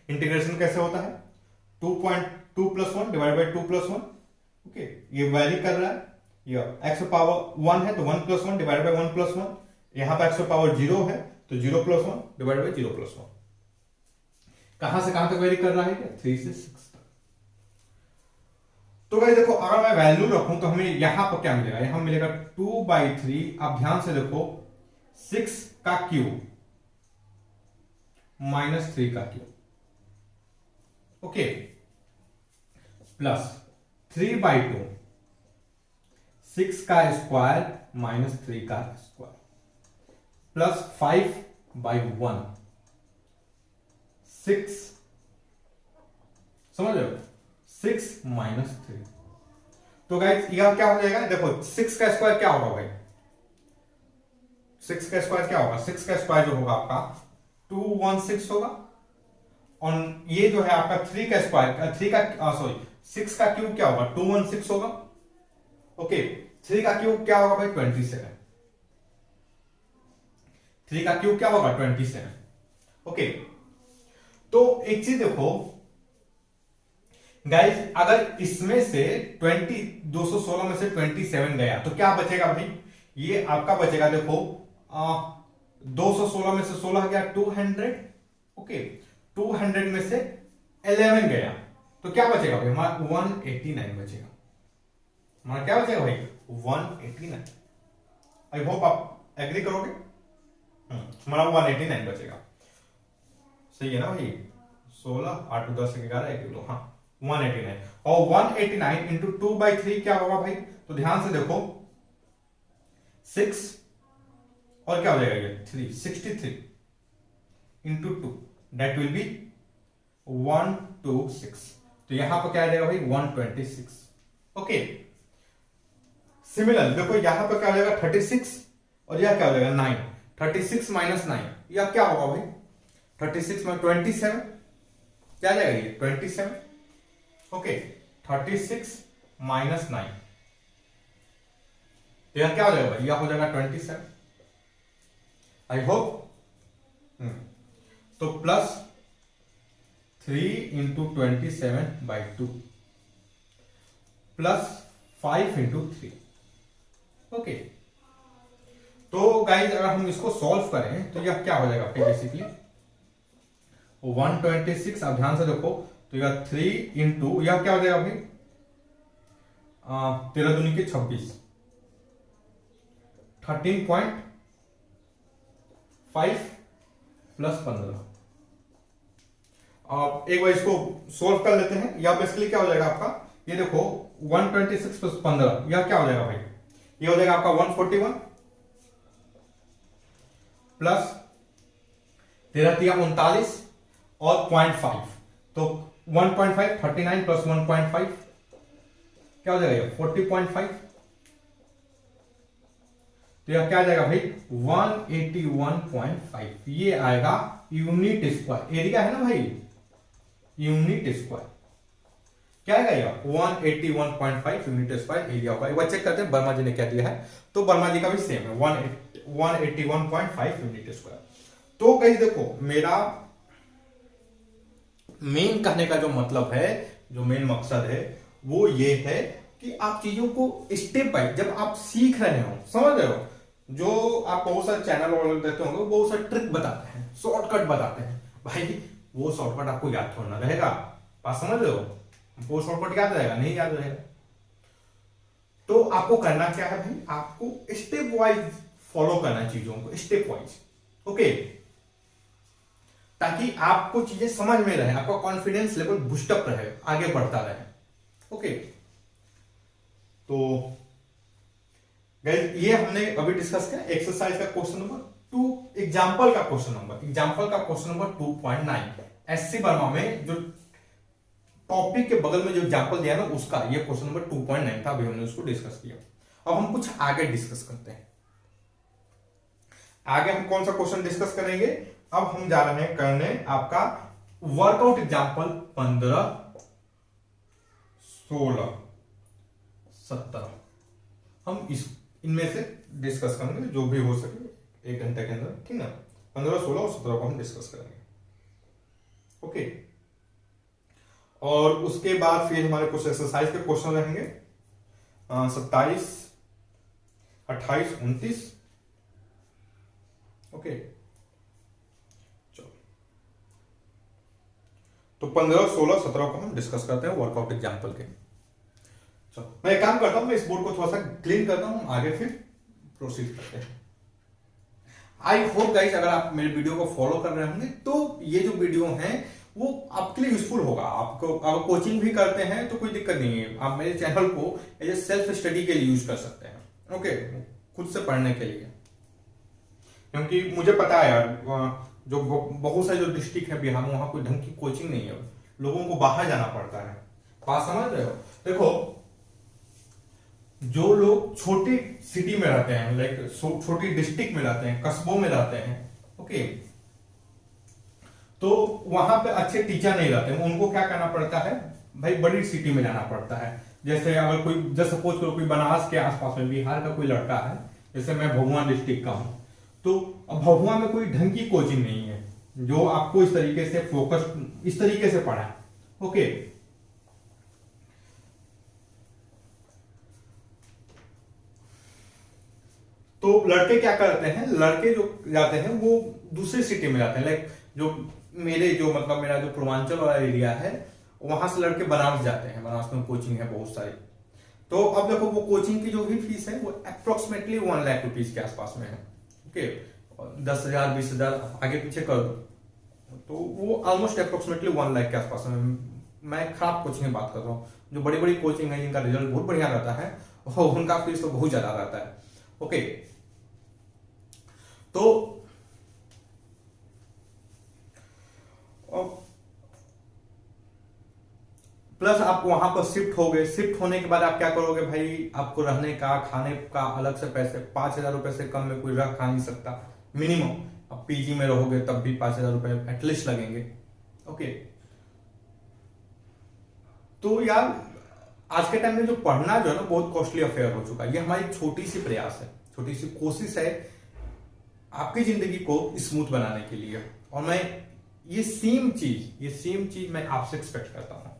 इंटीग्रेशन कैसे होता है, 2.2 + 1 डिवाइड बाई 2 + 1, ओके, ये वैरी कर रहा है, ये x पे पावर 1 है तो 1 + 1 डिवाइड बाई 1 + 1, यहां पे x पे पावर 0 है तो 0 + 1 डिवाइड बाई 0 + 1, कहां से कहां तक वेरी कर रहा है, 3 से 6 तक। तो भाई देखो, अगर मैं वैल्यू रखूं तो हमें यहां पर क्या मिलेगा, यहां मिलेगा 2/3, आप ध्यान से देखो 6 का क्यूब -3 का क्यूब, ओके, प्लस 3/2, 6 का स्क्वायर -3 का स्क्वायर, प्लस 5/1, 6, समझ रहे हो, 6 - 3। तो गाइस यह क्या हो जाएगा, देखो 6 का स्क्वायर क्या होगा भाई, 6 का स्क्वायर क्या होगा, 6 का स्क्वायर जो होगा आपका 216 होगा, और ये जो है आपका 3 का स्क्वायर, 6 का क्यूब क्या होगा, 216 होगा, ओके, 3 का क्यूब क्या होगा भाई, 27, 3 का क्यूब क्या होगा, 27, ओके। तो एक चीज देखो गाइस, अगर इसमें से 216 में से 27 गया तो क्या बचेगा भाई, ये आपका बचेगा, देखो 216 में से 16 गया 200, ओके, 200 में से 11 गया तो क्या बचेगा भाई, हमारा 189 बचेगा, हमारा क्या बचेगा भाई, 189। आई होप आप एग्री करोगे, हमारा 189 बचेगा, सही है ना भाई, 16 8 10 11 1 2, हाँ 189, और 189 इंटू 2/3 क्या होगा भाई, तो ध्यान से देखो 6 और क्या हो जाएगा ये 3, 63 इंटू 2 दैट विल बी 126, तो यहां पर क्या आ जाएगा भाई 126, ओके। सिमिलर देखो यहां पर क्या हो जाएगा 36 और यह क्या हो जाएगा 9, 36 - 9, यह क्या होगा भाई 36 में 27 क्या जाएगा ये 27। ओके 36 माइनस 9 तो यह क्या हो जाएगा, यह हो जाएगा 27। I hope. तो plus 3 into 27/2 plus 5 into 3। Okay तो गाइज अगर हम इसको सॉल्व करें तो यह क्या हो जाएगा फिर बेसिकली 126। आप ध्यान से देखो तो यह 3 इंटू यह क्या हो जाएगा भाई 13 दूनी के 26 13.5 प्लस 15। अब एक बार इसको सोल्व कर लेते हैं। या बेसिकली क्या हो जाएगा आपका, ये देखो 126 प्लस 15 यह क्या हो जाएगा भाई, ये हो जाएगा आपका 141 प्लस 13 और 0.5 तो 1.5 39 प्लस 1.5 क्या हो जाएगा 40.5। तो यह क्या आ जाएगा भाई 181.5। ये आएगा यूनिट स्क्वायर, एरिया है ना भाई यूनिट स्क्वायर, क्या आएगा यह 181.5 यूनिट स्क्वायर एरिया होगा। एक बार चेक करते हैं वर्मा जी ने क्या दिया है, तो वर्मा जी का भी सेम है 181.5 यूनिट स्क्वायर। तो गाइस देखो मेरा मेन कहने का जो मतलब है, जो मेन मकसद है वो ये है कि आप चीजों को स्टेप बाय जब आप सीख रहे हो, समझ रहे हो, जो आप बहुत सारे चैनल वाले देते होंगे बहुत सारे ट्रिक बताते हैं, शॉर्टकट बताते हैं, भाई वो शॉर्टकट आपको याद थोड़ा ना रहेगा, बात समझ रहे हो, वो शॉर्टकट याद रहेगा नहीं याद रहेगा। तो आपको करना क्या है भाई, आपको स्टेप वाइज फॉलो करना है चीजों को, स्टेप वाइज। ओके ताकि आपको चीजें समझ में रहे, आपका कॉन्फिडेंस लेवल बूस्टअप रहे, आगे बढ़ता रहे। ओके तो गाइस ये हमने अभी डिस्कस किया एक्सरसाइज का क्वेश्चन नंबर 2, एग्जांपल का क्वेश्चन नंबर 2.9 एससी वर्मा में जो टॉपिक के बगल में जो एग्जांपल दिया ना उसका ये क्वेश्चन नंबर 2.9 था, अभी हमने उसको डिस्कस किया। अब हम कुछ आगे डिस्कस करते हैं। आगे हम कौन सा क्वेश्चन डिस्कस करेंगे, अब हम जा रहे हैं करने आपका वर्कआउट एग्जांपल 15, 16, 17। हम इनमें से डिस्कस करेंगे जो भी हो सके 1 घंटे के अंदर, ठीक ना। 15, 16 और 17 को हम डिस्कस करेंगे। ओके और उसके बाद फिर हमारे कुछ एक्सरसाइज के क्वेश्चन रहेंगे 27, 28, 29। ओके चलो तो 15, 16, 17 को हम डिस्कस करते हैं वर्कआउट एग्जांपल के। चलो मैं एक काम करता हूं, मैं इस बोर्ड को थोड़ा सा क्लीन करता हूं, आगे फिर प्रोसीड करते हैं। आई होप गाइस अगर आप मेरे वीडियो को फॉलो कर रहे होंगे तो ये जो वीडियो है वो आपके लिए यूजफुल होगा। आपको अगर कोचिंग भी करते हैं तो कोई दिक्कत नहीं है, आप मेरे चैनल को एज ए सेल्फ स्टडी के लिए यूज कर सकते हैं। ओके खुद से पढ़ने के लिए, क्योंकि मुझे पता है यार जो बहुत सारे जो डिस्ट्रिक्ट है बिहार में वहां कोई ढंग की कोचिंग नहीं है, लोगों को बाहर जाना पड़ता है। बात समझ रहे हो, देखो जो लोग छोटी सिटी में रहते हैं, लाइक छोटी डिस्ट्रिक्ट में रहते हैं, कस्बों में रहते हैं, ओके तो वहां पे अच्छे टीचर नहीं रहते हैं, उनको क्या करना पड़ता है भाई बड़ी सिटी में जाना पड़ता है। जैसे अगर कोई जैसे सपोज करो कोई बनारस के आसपास में बिहार का कोई लड़का है, जैसे मैं भभुआ डिस्ट्रिक्ट का हूं, तो अब भभुआ में कोई ढंग की कोचिंग नहीं है जो आपको इस तरीके से फोकस इस तरीके से पढ़ाए। ओके तो लड़के क्या करते हैं, लड़के जो जाते हैं वो दूसरी सिटी में जाते हैं, लाइक जो मेरे जो मतलब मेरा जो पूर्वांचल वाला एरिया है वहां से लड़के बनारस जाते हैं, बनारस में कोचिंग है बहुत सारी। तो अब देखो वो कोचिंग की जो भी फीस है वो अप्रोक्सीमेटली 1 लाख रुपीज के आसपास में है। ओके 10,000 20,000 आगे पीछे कर दो तो वो ऑलमोस्ट अप्रोक्सीमेटली 1 लाख के आसपास में। मैं खराब कोचिंग की बात कर रहा हूँ, जो बड़ी बड़ी कोचिंग है जिनका रिजल्ट बहुत बढ़िया रहता है उनका फीस तो बहुत ज्यादा रहता है। ओके तो प्लस आप वहां पर शिफ्ट हो गए, शिफ्ट होने के बाद आप क्या करोगे भाई, आपको रहने का खाने का अलग से पैसे 5,000 रुपए से कम में कोई रह खा नहीं सकता मिनिमम। अब पीजी में रहोगे तब भी 5,000 रुपए एटलीस्ट लगेंगे। ओके, तो यार आज के टाइम में जो पढ़ना जो है ना बहुत कॉस्टली अफेयर हो चुका है। ये हमारी छोटी सी प्रयास है, छोटी सी कोशिश है आपकी जिंदगी को स्मूथ बनाने के लिए, और मैं ये सेम चीज मैं आपसे एक्सपेक्ट करता हूं।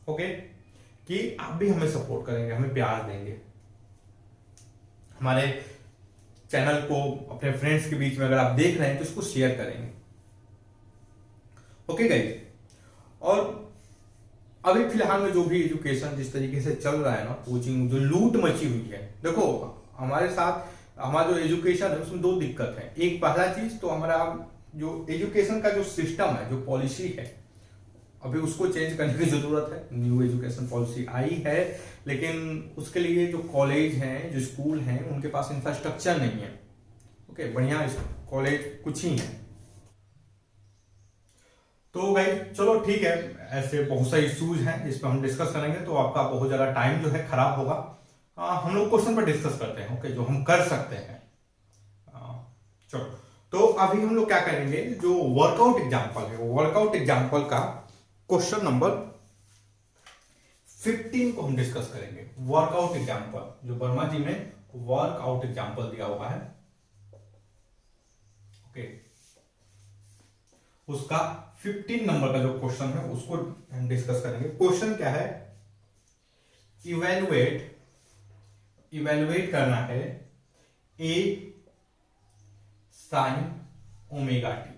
ओके, कि आप भी हमें सपोर्ट करेंगे, हमें प्यार देंगे, हमारे चैनल को अपने फ्रेंड्स के बीच में अगर आप देख रहे हैं तो इसको शेयर करेंगे। ओके गाइस, और अभी फिलहाल में जो भी एजुकेशन जिस तरीके से चल रहा है ना, कोचिंग जो लूट मची हुई है, देखो हमारे साथ हमारा जो एजुकेशन है उसमें दो दिक्कत है। एक पहला चीज तो हमारा जो एजुकेशन का जो सिस्टम है, जो पॉलिसी है, अभी उसको चेंज करने की जरूरत है। न्यू एजुकेशन पॉलिसी आई है, लेकिन उसके लिए जो कॉलेज हैं, जो स्कूल हैं, उनके पास इंफ्रास्ट्रक्चर नहीं है। ओके, बढ़िया कॉलेज कुछ ही है। तो भाई चलो ठीक है, ऐसे बहुत सारे इश्यूज हैं जिस पर हम डिस्कस करेंगे, तो आपका बहुत ज्यादा टाइम जो है खराब होगा। हम लोग क्वेश्चन पर डिस्कस करते हैं, ओके, जो हम कर सकते हैं। चलो, तो अभी हम लोग क्या करेंगे, जो वर्कआउट एग्जाम्पल है, वर्कआउट एग्जाम्पल का क्वेश्चन नंबर 15 को हम डिस्कस करेंगे। वर्कआउट एग्जाम्पल जो वर्मा जी में वर्कआउट एग्जाम्पल दिया हुआ है, ओके, उसका 15 नंबर का जो क्वेश्चन है उसको हम डिस्कस करेंगे। क्वेश्चन क्या है, इवेलुएट करना है A sine omega T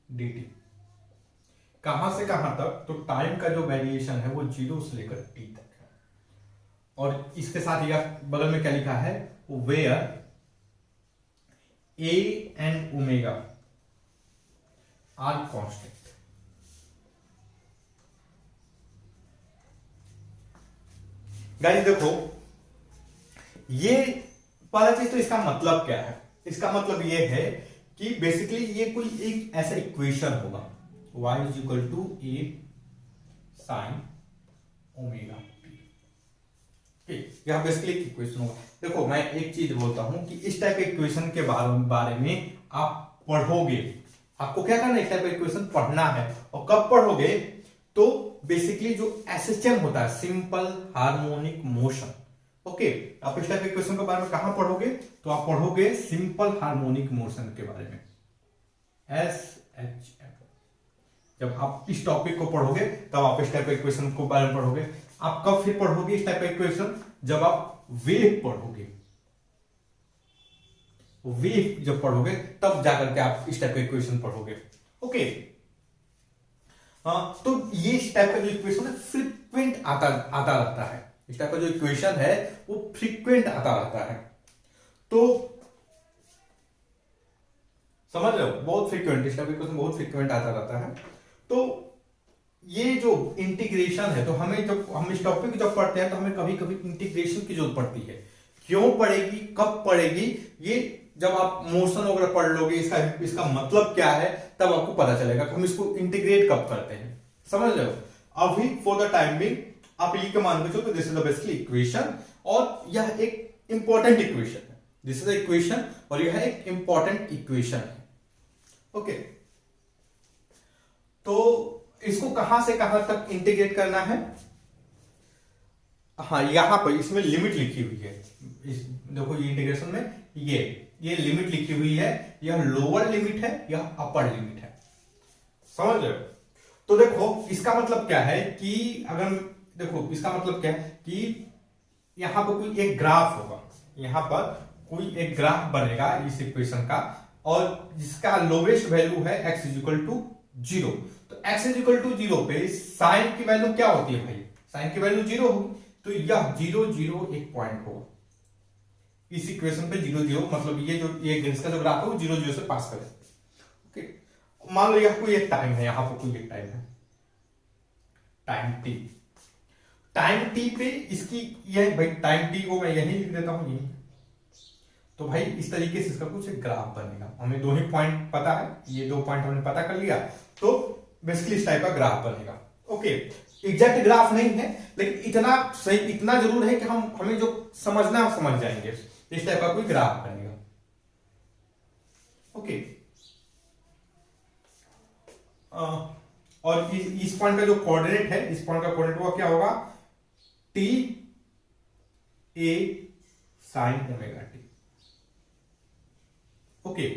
D T. कहां से कहां तक, तो टाइम का जो वेरिएशन है वो 0 से लेकर टी तक है। और इसके साथ यह बगल में क्या लिखा है, where a and omega are constant. Guys देखो, ये पहला चीज तो इसका मतलब क्या है, इसका मतलब ये है कि बेसिकली ये कोई एक ऐसा इक्वेशन होगा, y is equal to a sine omega t. यह बेसिकली एक इक्वेशन होगा। देखो मैं एक चीज बोलता हूं कि इस टाइप के इक्वेशन के बारे में आप पढ़ोगे, आपको क्या करना है, इस टाइप का इक्वेशन पढ़ना है। और कब पढ़ोगे, तो बेसिकली जो एसएचएम होता है, सिंपल हार्मोनिक मोशन। ओके, आप इस टाइप के इक्वेशन के बारे में कहां पढ़ोगे, तो आप पढ़ोगे सिंपल हार्मोनिक मोशन के बारे में, एसएचएम। जब आप इस टॉपिक को पढ़ोगे तब आप इस टाइप के इक्वेशन को बारे में पढ़ोगे। आप कब फिर पढ़ोगे इस टाइप का इक्वेशन, जब आप वेव पढ़ोगे, वेव जब पढ़ोगे तब जाकर के आप इस टाइप का इक्वेशन पढ़ोगे। ओके, तो ये इस टाइप का जो इक्वेशन है फ्रीक्वेंट आता रहता है। इस टाइप का जो इक्वेशन है वो फ्रीक्वेंट आता रहता है, तो समझ रहे हो, बहुत फ्रीक्वेंट, इस टाइप का इक्वेशन बहुत फ्रीक्वेंट आता रहता है। तो ये जो इंटीग्रेशन है, तो हमें जब हम इस टॉपिक जब पढ़ते हैं तो हमें कभी कभी इंटीग्रेशन की जरूरत पड़ती है। क्यों पड़ेगी, कब पड़ेगी, ये जब आप मोशन वगैरह पढ़ लोगे, इसका मतलब क्या है, तब आपको पता चलेगा कि हम इसको इंटीग्रेट कब करते हैं। समझ रहे हो, अभी फॉर द टाइम बिंग आप ये के मान के चलो, this is the basically equation, और यह एक इंपॉर्टेंट इक्वेशन है। दिस इज द इक्वेशन और यह एक इंपॉर्टेंट इक्वेशन है। ओके, तो इसको कहां से कहां तक इंटीग्रेट करना है, हाँ यहां पर इसमें लिमिट लिखी हुई है। देखो ये इंटीग्रेशन में ये लिमिट लिखी हुई है, यह लोअर लिमिट है, यह अपर लिमिट है। समझ रहे हो, तो देखो इसका मतलब क्या है कि अगर देखो इसका मतलब क्या है कि यहां पर कोई एक ग्राफ होगा, यहां पर कोई एक ग्राफ बनेगा इस इक्वेशन का, और जिसका लोवेस्ट वैल्यू है x इज इक्वल टू 0। तो x इज इक्वल टू 0 पे साइन की वैल्यू क्या होती है भाई, साइन की वैल्यू 0 होगी, तो यह 0 0 एक पॉइंट होगा इस इक्वेशन पे। 0 0 मतलब ये इसका जो ग्राफ है वो 0 0 से पास करें। ओके, मान लो यह कोई एक टाइम है, यहां पर कोई एक टाइम है, टाइम टी पे इसकी यह भाई टाइम टी को मैं यही लिख देता हूं, यही। तो भाई इस तरीके से इसका कुछ एक ग्राफ बनेगा। हमें दो ही पॉइंट पता है, ये दो पॉइंट हमने पता कर लिया, तो बेसिकली इस टाइप का ग्राफ बनेगा। ओके, एग्जैक्ट ग्राफ नहीं है, लेकिन इतना सही, इतना जरूर है कि हमें जो समझना है समझ जाएंगे। इस टाइप का कोई ग्राफ बनेगा। ओके। और इस पॉइंट का जो कोऑर्डिनेट है, इस पॉइंट का कोऑर्डिनेट हुआ क्या होगा, T A sine omega T. Okay,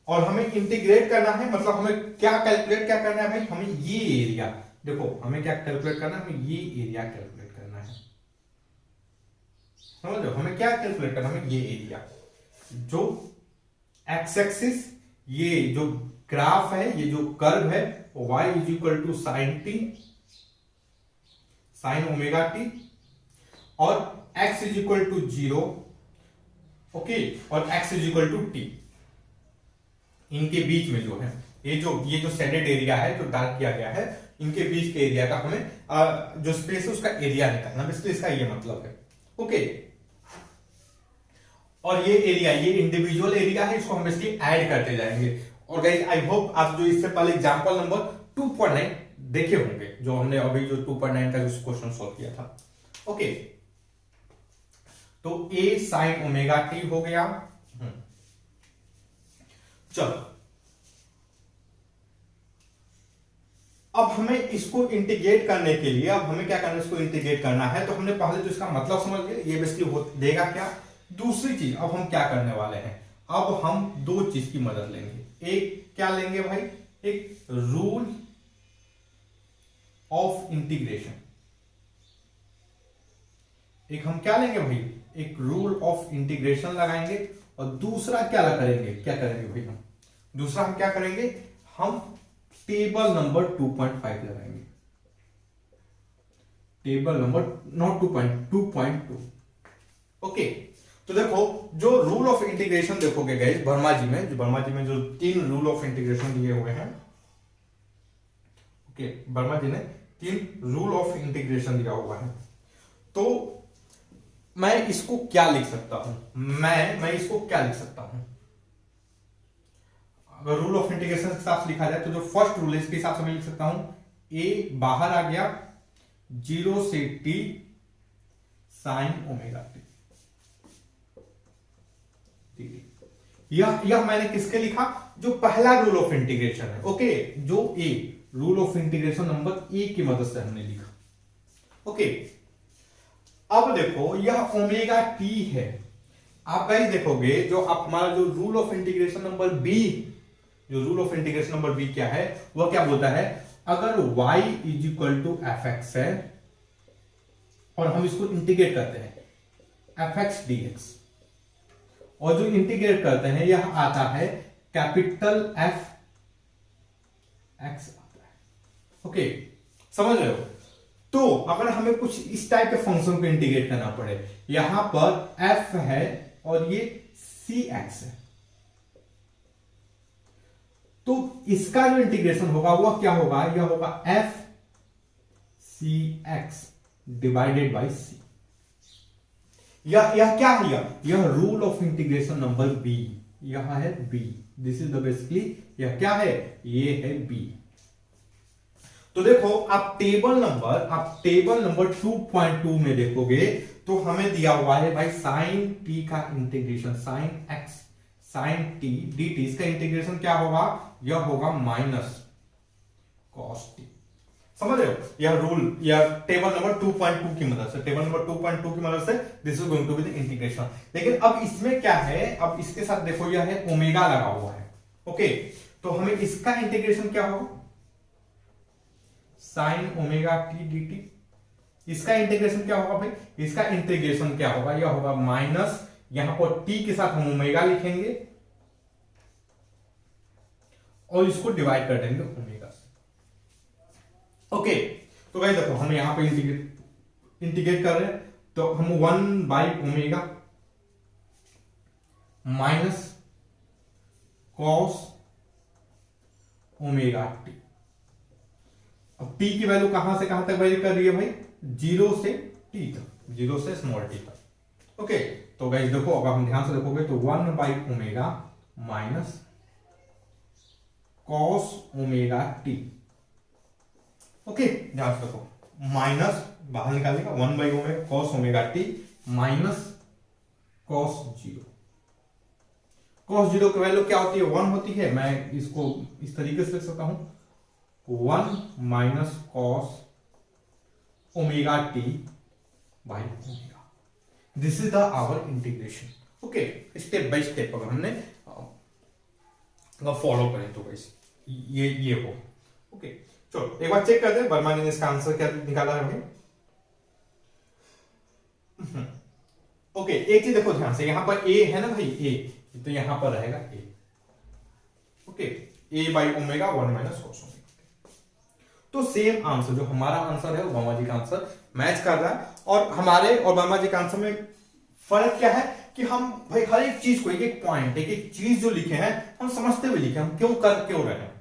और हमें इंटीग्रेट करना है, मतलब हमें क्या कैलकुलेट क्या करना है भाई, हमें ये एरिया, देखो हमें क्या कैलकुलेट करना है, हमें ये एरिया कैलकुलेट करना है, समझ लो, हमें क्या कैलकुलेट करना है, हमें ये एरिया, जो एक्स एक्सिस, ये जो ग्राफ है, ये जो कर्व है, y is equal to sine t, sine omega t, और x is equal to 0, okay, और x is equal to t. इनके बीच में जो है ये जो शेडेड एरिया है, जो डार्क किया गया है, इनके बीच के एरिया का हमें जो स्पेस है उसका एरिया निकालना, बेसिकली इसका ये मतलब है। ओके, और ये एरिया, ये इंडिविजुअल एरिया है, इसको हम बेसिकली ऐड करते जाएंगे। और गाइस आई होप आप जो इससे पहले एग्जांपल नंबर 2.9 देखे होंगे, जो हमने अभी जो 2.9 का जो क्वेश्चन सॉल्व किया था। ओके, तो a साइन ओमेगा टी हो गया। चलो, अब हमें इसको इंटीग्रेट करने के लिए, अब हमें क्या करना है, इसको इंटीग्रेट करना है, तो हमने पहले तो इसका मतलब समझ लिया, ये बेसिकली देगा क्या। दूसरी चीज अब हम क्या करने वाले हैं, अब हम दो चीज की मदद लेंगे। एक क्या लेंगे भाई, एक रूल ऑफ इंटीग्रेशन, एक हम क्या लेंगे भाई, एक रूल ऑफ इंटीग्रेशन लगाएंगे। और दूसरा क्या करेंगे, भाई हम दूसरा हम क्या करेंगे, हम टेबल नंबर 2.5 लगाएंगे, टेबल नंबर नॉट 2.2। ओके, तो देखो जो रूल ऑफ इंटीग्रेशन देखोगे गाइस, वर्मा जी में जो 3 रूल ऑफ इंटीग्रेशन दिए हुए हैं, ओके, वर्मा जी ने 3 रूल ऑफ इंटीग्रेशन दिया हुआ है। तो मैं इसको क्या लिख सकता हूं, मैं इसको क्या लिख सकता हूं, अगर रूल ऑफ इंटीग्रेशन के हिसाब से लिखा जाए तो जो फर्स्ट रूल है इसके हिसाब से मैं लिख सकता हूं, ए बाहर आ गया 0 से t साइन ओमेगा टी। यह मैंने किसके लिखा, जो पहला रूल ऑफ इंटीग्रेशन है। ओके, जो A rule of integration number A की मदद से हमने लिखा। ओके, अब देखो यह ओमेगा टी है, आप गाइस देखोगे जो आप हमारा जो rule of integration number B, जो rule of integration number B क्या है, वह क्या बोलता है, अगर y is equal to F X है और हम इसको इंटीग्रेट करते हैं एफ एक्स डी एक्स, और जो इंटीग्रेट करते हैं यह आता है कैपिटल एफ एक्स आता है। ओके, समझ रहे हो। तो अगर हमें कुछ इस टाइप के फंक्शन को इंटीग्रेट करना पड़े, यहां पर f है और ये cx है, तो इसका जो इंटीग्रेशन होगा वह क्या होगा, यह होगा f cx divided by c। यह क्या है, यह rule of integration number b, यह है b, this is the basically, यह क्या है, ये है बी। तो देखो आप टेबल नंबर 2.2 में देखोगे तो हमें दिया हुआ है भाई साइन टी का integration, sine x sine t D t, इसका इंटीग्रेशन क्या होगा, यह होगा माइनस कॉस टी। समझ रहे हो, यह रूल, यह टेबल नंबर 2.2 की मदद से, टेबल नंबर 2.2 की मदद से this is going to be the integration. लेकिन अब इसमें क्या है, अब इसके साथ देखो यह है ओमेगा लगा हुआ है। ओके, तो हमें इसका इंटीग्रेशन क्या होगा, sign omega T D t. इसका इंटीग्रेशन क्या होगा भाई, इसका इंटीग्रेशन क्या होगा, यह होगा माइनस, यहां पर टी के साथ हम ओमेगा लिखेंगे और इसको डिवाइड कर देंगे ओमेगा से। ओके, तो गाइस देखो हम यहां पे इंटीग्रेट कर रहे हैं, तो हम 1 by omega minus cos omega T. अब टी की वैल्यू कहां से कहां तक वेरी कर रही है भाई, 0 से टी तक, 0 से स्मॉल टी तक। ओके, तो गाइस देखो अगर हम ध्यान से देखोगे तो 1 by omega minus cos omega T. Okay, ध्यान से देखो, माइनस बाहर निकालेगा 1 by omega cos omega T minus cos 0। cos zero की वैल्यू क्या होती है, 1 होती है। मैं इसको इस तरीके से लिख सकता हूं, 1 minus cos omega t by omega. This is the our integration. Okay, step by step अगर हमने फॉलो करें तो गाइस ये हो। ओके, चलो एक बार चेक करते हैं वर्मा ने इसका आंसर क्या निकाला है। ओके, एक चीज देखो ध्यान से, यहां पर ए है ना भाई, ए तो यहां पर रहेगा A. Okay, A by omega 1 minus cos omega. तो सेम आंसर जो हमारा आंसर है वो वर्मा जी का आंसर मैच कर रहा है। और हमारे और वर्मा जी का आंसर में फर्क क्या है कि हम भाई हर एक चीज को, एक एक पॉइंट, एक एक चीज जो लिखे हैं हम समझते हुए लिखे, हम क्यों रहे हैं।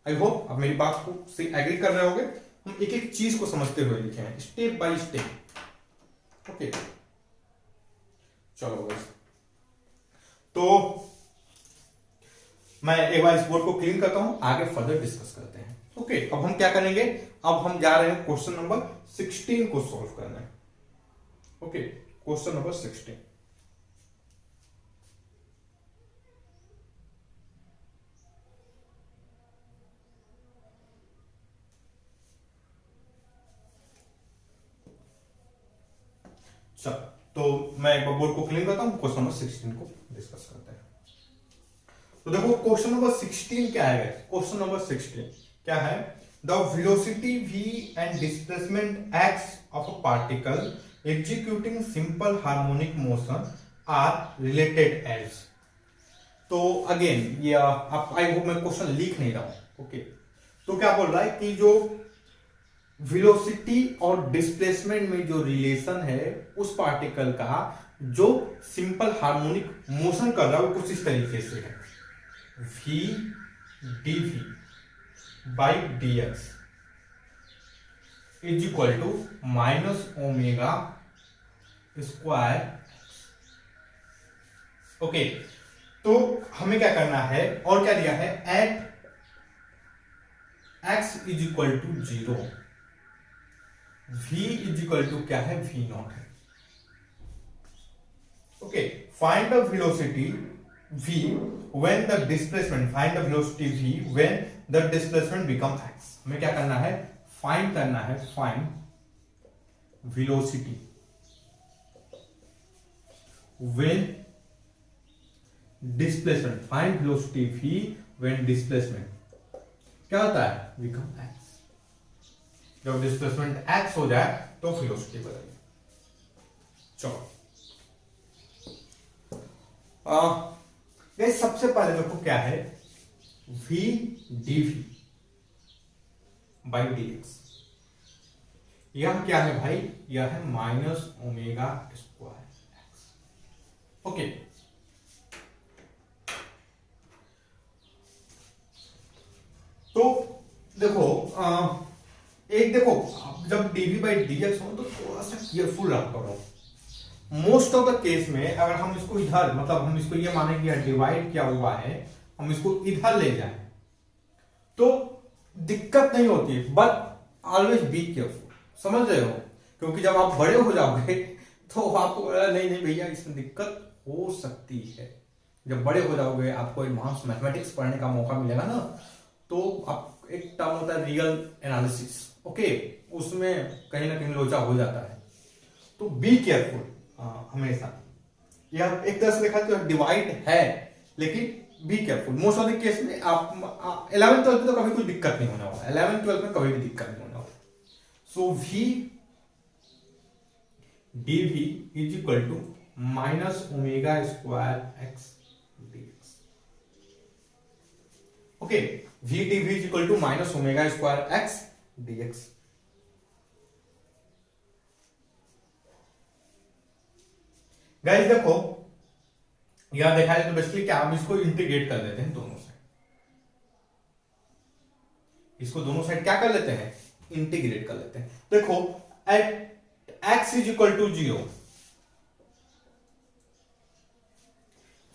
आई होप आप मेरी बात को से एग्री कर रहे होगे। हम एक एक चीज को समझते हुए लिखे हैं, स्टेप बाय स्टेप। ओके, चलो बस, तो मैं एक बार इस बोर्ड को क्लीन करता हूं, आगे फर्दर डिस्कस करते हैं। ओके, अब हम क्या करेंगे, अब हम जा रहे हैं क्वेश्चन नंबर 16 को सॉल्व करने। Okay, question number 16। चल, तो मैं एक बार बोर्ड को क्लीन करता हूं, क्वेश्चन नंबर 16 को डिस्कस करते हैं। तो देखो क्वेश्चन नंबर 16 क्या है। क्वेश्चन नंबर 16 क्या है, the velocity v and displacement x of a particle executing simple harmonic motion are related as. तो अगेन ये आप, आई होप मैं क्वेश्चन लिख नहीं रहा हूं। ओके, तो क्या बोल रहा है कि जो वेलोसिटी और डिस्प्लेसमेंट में जो रिलेशन है उस पार्टिकल का जो सिंपल हार्मोनिक मोशन कर रहा है वो कुछ इस तरीके से है, v dv by dx is equal to minus omega square. Okay, तो हमें क्या करना है और क्या दिया है, at x is equal to 0 v is equal to क्या है, v नॉट है। Okay, find the velocity v when the displacement, find the velocity v when the displacement become x। हमें क्या करना है, फाइंड करना है, find velocity when displacement, find velocity v when displacement क्या होता है, become x। जब डिस्प्लेसमेंट x हो जाए तो वेलोसिटी बदलेगी। चलो सबसे पहले देखो क्या है, v dv बाई dx। यह क्या है भाई, यह है minus omega square x. Okay, तो देखो एक देखो, जब dv बाई dx हो तो थोड़ा सा केयरफुल रहा करो। मोस्ट ऑफ द केस में अगर हम इसको इधर, मतलब हम इसको ये माने कि डिवाइड किया हुआ है, हम इसको इधर ले जाएं तो दिक्कत नहीं होती, बट ऑलवेज बी केयरफुल। समझ रहे हो, क्योंकि जब आप बड़े हो जाओगे तो आपको नहीं नहीं भैया इसमें दिक्कत हो सकती है। जब बड़े हो जाओगे, आपको एडवांस मैथमेटिक्स पढ़ने का मौका मिलेगा ना, तो आप एक टर्म होता है रियल एनालिसिस। ओके, उसमें कहीं ना कहीं लोचा हो जाता है, तो बी केयरफुल हमेशा। यह एक तरह से देखा तो डिवाइड है, लेकिन be careful. Most of the case में आप 11th 12th में तो कभी कोई दिक्कत नहीं होने वाला, 11th 12th में कभी भी दिक्कत नहीं होने वाला। So v dv is equal to minus omega square x dx। Okay, v dv is equal to minus omega square x dx। Guys देखो, यहां देखा जाए तो बेसिकली क्या, हम इसको इंटीग्रेट कर देते हैं दोनों साइड। इसको दोनों साइड क्या कर लेते हैं, इंटीग्रेट कर लेते हैं। देखो at x is equal to 0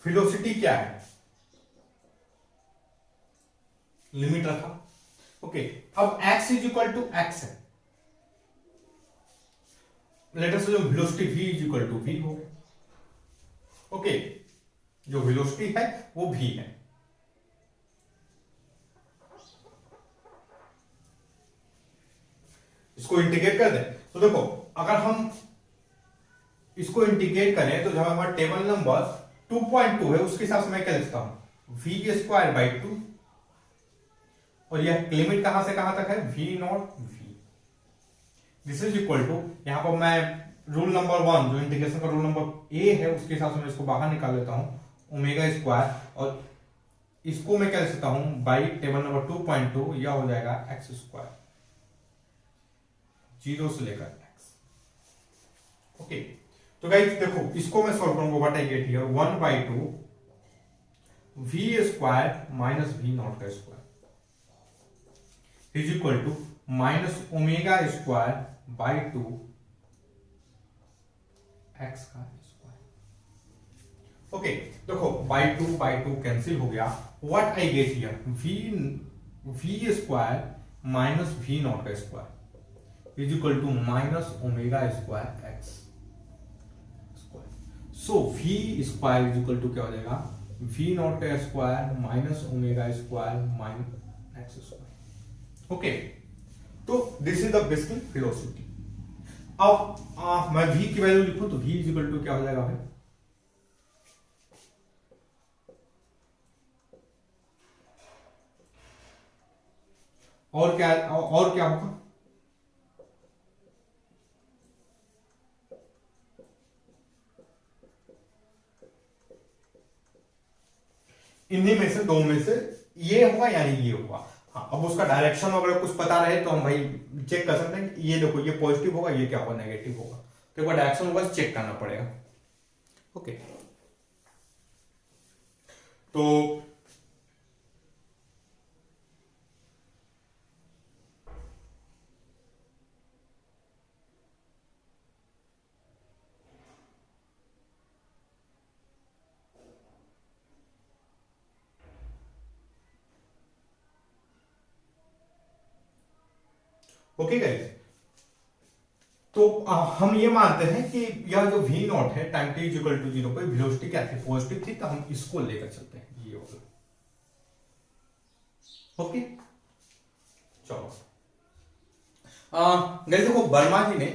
velocity क्या है, लिमिट रखा। ओके, अब x is equal to x है, लेटर से जो velocity v is equal to v हो गया। ओके, जो वेलोसिटी है वो v है। इसको इंटीग्रेट कर दें तो देखो, अगर हम इसको इंटीग्रेट करें तो जब हमारा टेबल नंबर 2.2 है उसके हिसाब से मैं क्या लिखता हूं, v²/2, और यह लिमिट कहां से कहां तक है, v0 this is equal to, यहां पर मैं रूल नंबर 1 जो इंटीग्रेशन का रूल नंबर ए है उसके हिसाब से मैं इसको बाहर निकाल लेता हूं, ओमेगा स्क्वायर, और इसको मैं क्या लिख सकता हूं, बाई टेबल नंबर 2.2 यह हो जाएगा x², 0 से लेकर x। ओके, तो गाइस देखो इसको मैं सॉल्व करूंगा, what I get here 1/2 v² minus v0² is equal to minus ω²/2 x²। Okay, देखो by 2 कैंसिल हो गया, what I get here v² minus v0² is equal to minus ω² x। So v² is equal to क्या हो जाएगा, v0² minus ω² minus x²। Okay, तो this is the basic velocity. अब मैं v की वैल्यू लिखूं तो v इज इक्वल टू क्या हो जाएगा भाई, और क्या होगा, इन्हीं में से दो में से ये होगा यानी ये होगा। हाँ, अब उसका डायरेक्शन अगर कुछ पता रहे तो हम भाई चेक कर सकते हैं कि ये देखो ये पॉजिटिव होगा, ये क्या होगा, नेगेटिव होगा, तो एक बार डायरेक्शन होगा चेक करना पड़ेगा। ओके, तो ओके गाइस, तो हम ये मानते हैं कि यह जो v0 है टाइम t इक्वल टू 0 पे वेलोसिटी क्या थी, पॉजिटिव थी, तो हम इसको लेकर चलते हैं, ये होगा। ओके, चलो गाइस देखो वर्मा जी ने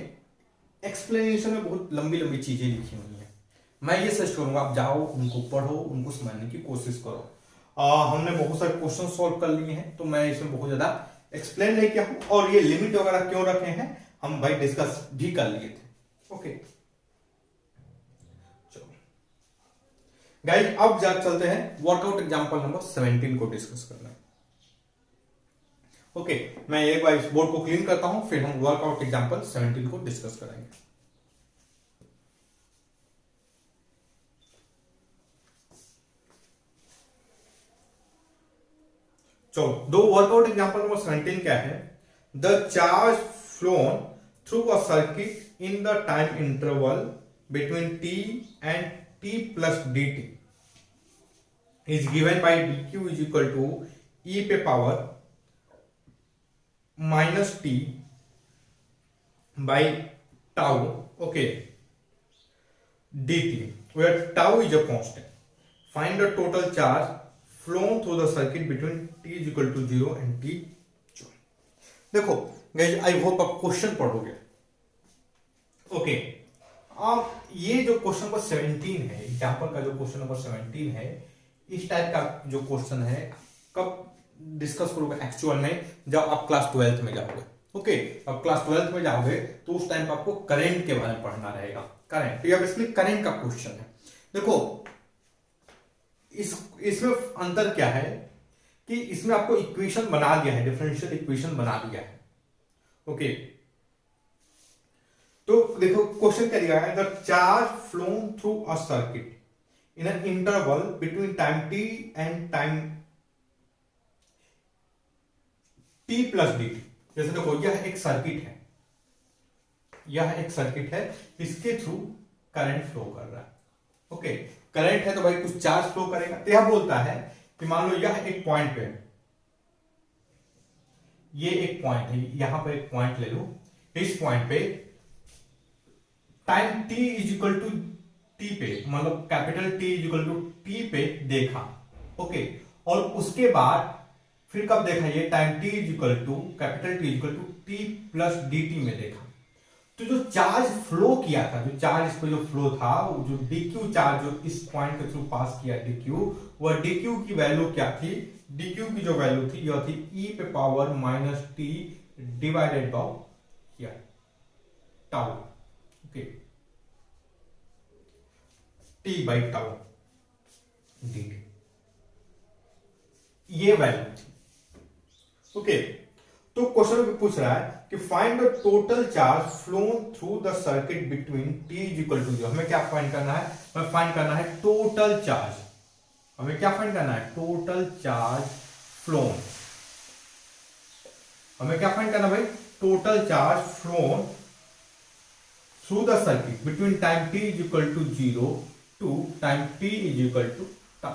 एक्सप्लेनेशन में बहुत लंबी लंबी चीजें लिखी हुई हैं, मैं ये सजेस्ट करूंगा आप जाओ उनको पढ़ो, उनको समझने की कोशिश करो। हमने बहुत सारे क्वेश्चन सॉल्व कर लिए हैं, तो मैं इसमें बहुत ज्यादा एक्सप्लेन नहीं किया हूं, और ये लिमिट वगैरह क्यों रखे हैं हम भाई डिस्कस भी कर लिए थे। ओके, चलो गाइस अब जा चलते हैं वर्कआउट एग्जांपल नंबर 17 को डिस्कस करना है। ओके, मैं एक बार इस बोर्ड को क्लीन करता हूं, फिर हम वर्कआउट एग्जांपल 17 को डिस्कस करेंगे। तो दो वर्कआउट एग्जांपल नंबर 17 क्या है, the charge flown through a circuit in the time interval between t and t plus dt is given by dq is equal to e पे power minus t by tau, okay, dt where tau is a constant. Find the total charge flown through the circuit between t is equal to 0 and t। देखो गाइस आई होप आप क्वेश्चन पढ़ोगे। ओके, अब ये जो क्वेश्चन नंबर 17 है, एग्जांपल का जो क्वेश्चन नंबर 17 है, इस टाइप का जो क्वेश्चन है कब डिस्कस करोगे एक्चुअल में, जब आप क्लास 12th में जाओगे। ओके, अब क्लास 12th में जाओगे तो उस टाइम पर आपको करंट के बारे में पढ़ना रहेगा। करंट, तो यह बेसिकली करंट का क्वेश्चन है। देखो इसमें अंतर क्या है कि इसमें आपको इक्वेशन बना दिया है, डिफरेंशियल इक्वेशन बना दिया है। ओके, तो देखो क्वेश्चन क्या दिया है, the charge flown through a circuit in an interval between time t and time t plus dt। जैसे देखो यह एक सर्किट है, यह एक सर्किट है, इसके थ्रू करंट फ्लो कर रहा है। ओके, करंट है तो भाई कुछ चार्ज फ्लो करेगा, तो यह बोलता है कि मान लो यह एक पॉइंट पे, ये एक पॉइंट है, यहां पर एक पॉइंट ले लो, इस पॉइंट पे time t is equal to t पे, मतलब capital t equal to t पे देखा। ओके, और उसके बाद फिर कब देखा, ये time t equal to capital t equal to t plus d t में देखा। तो जो चार्ज फ्लो किया था, जो चार्ज इस पर जो फ्लो था, जो dq चार्ज जो इस पॉइंट के थ्रू पास किया dq, वह dq की वैल्यू क्या थी, dq की जो वैल्यू थी यह थी e पे power minus t divided by tau. Okay, t by tau dt, ये वैल्यू थी। ओके, तो क्वेश्चन में पूछ रहा है कि find the total charge flown through the circuit between t equal to 0। हमें क्या फाइंड करना है, हमें फाइंड करना है टोटल चार्ज। हमें क्या फाइंड करना है, टोटल चार्ज फ्लोन। हमें क्या फाइंड करना भाई, total charge flown through the circuit between time t equal to 0 to time t equal to tau.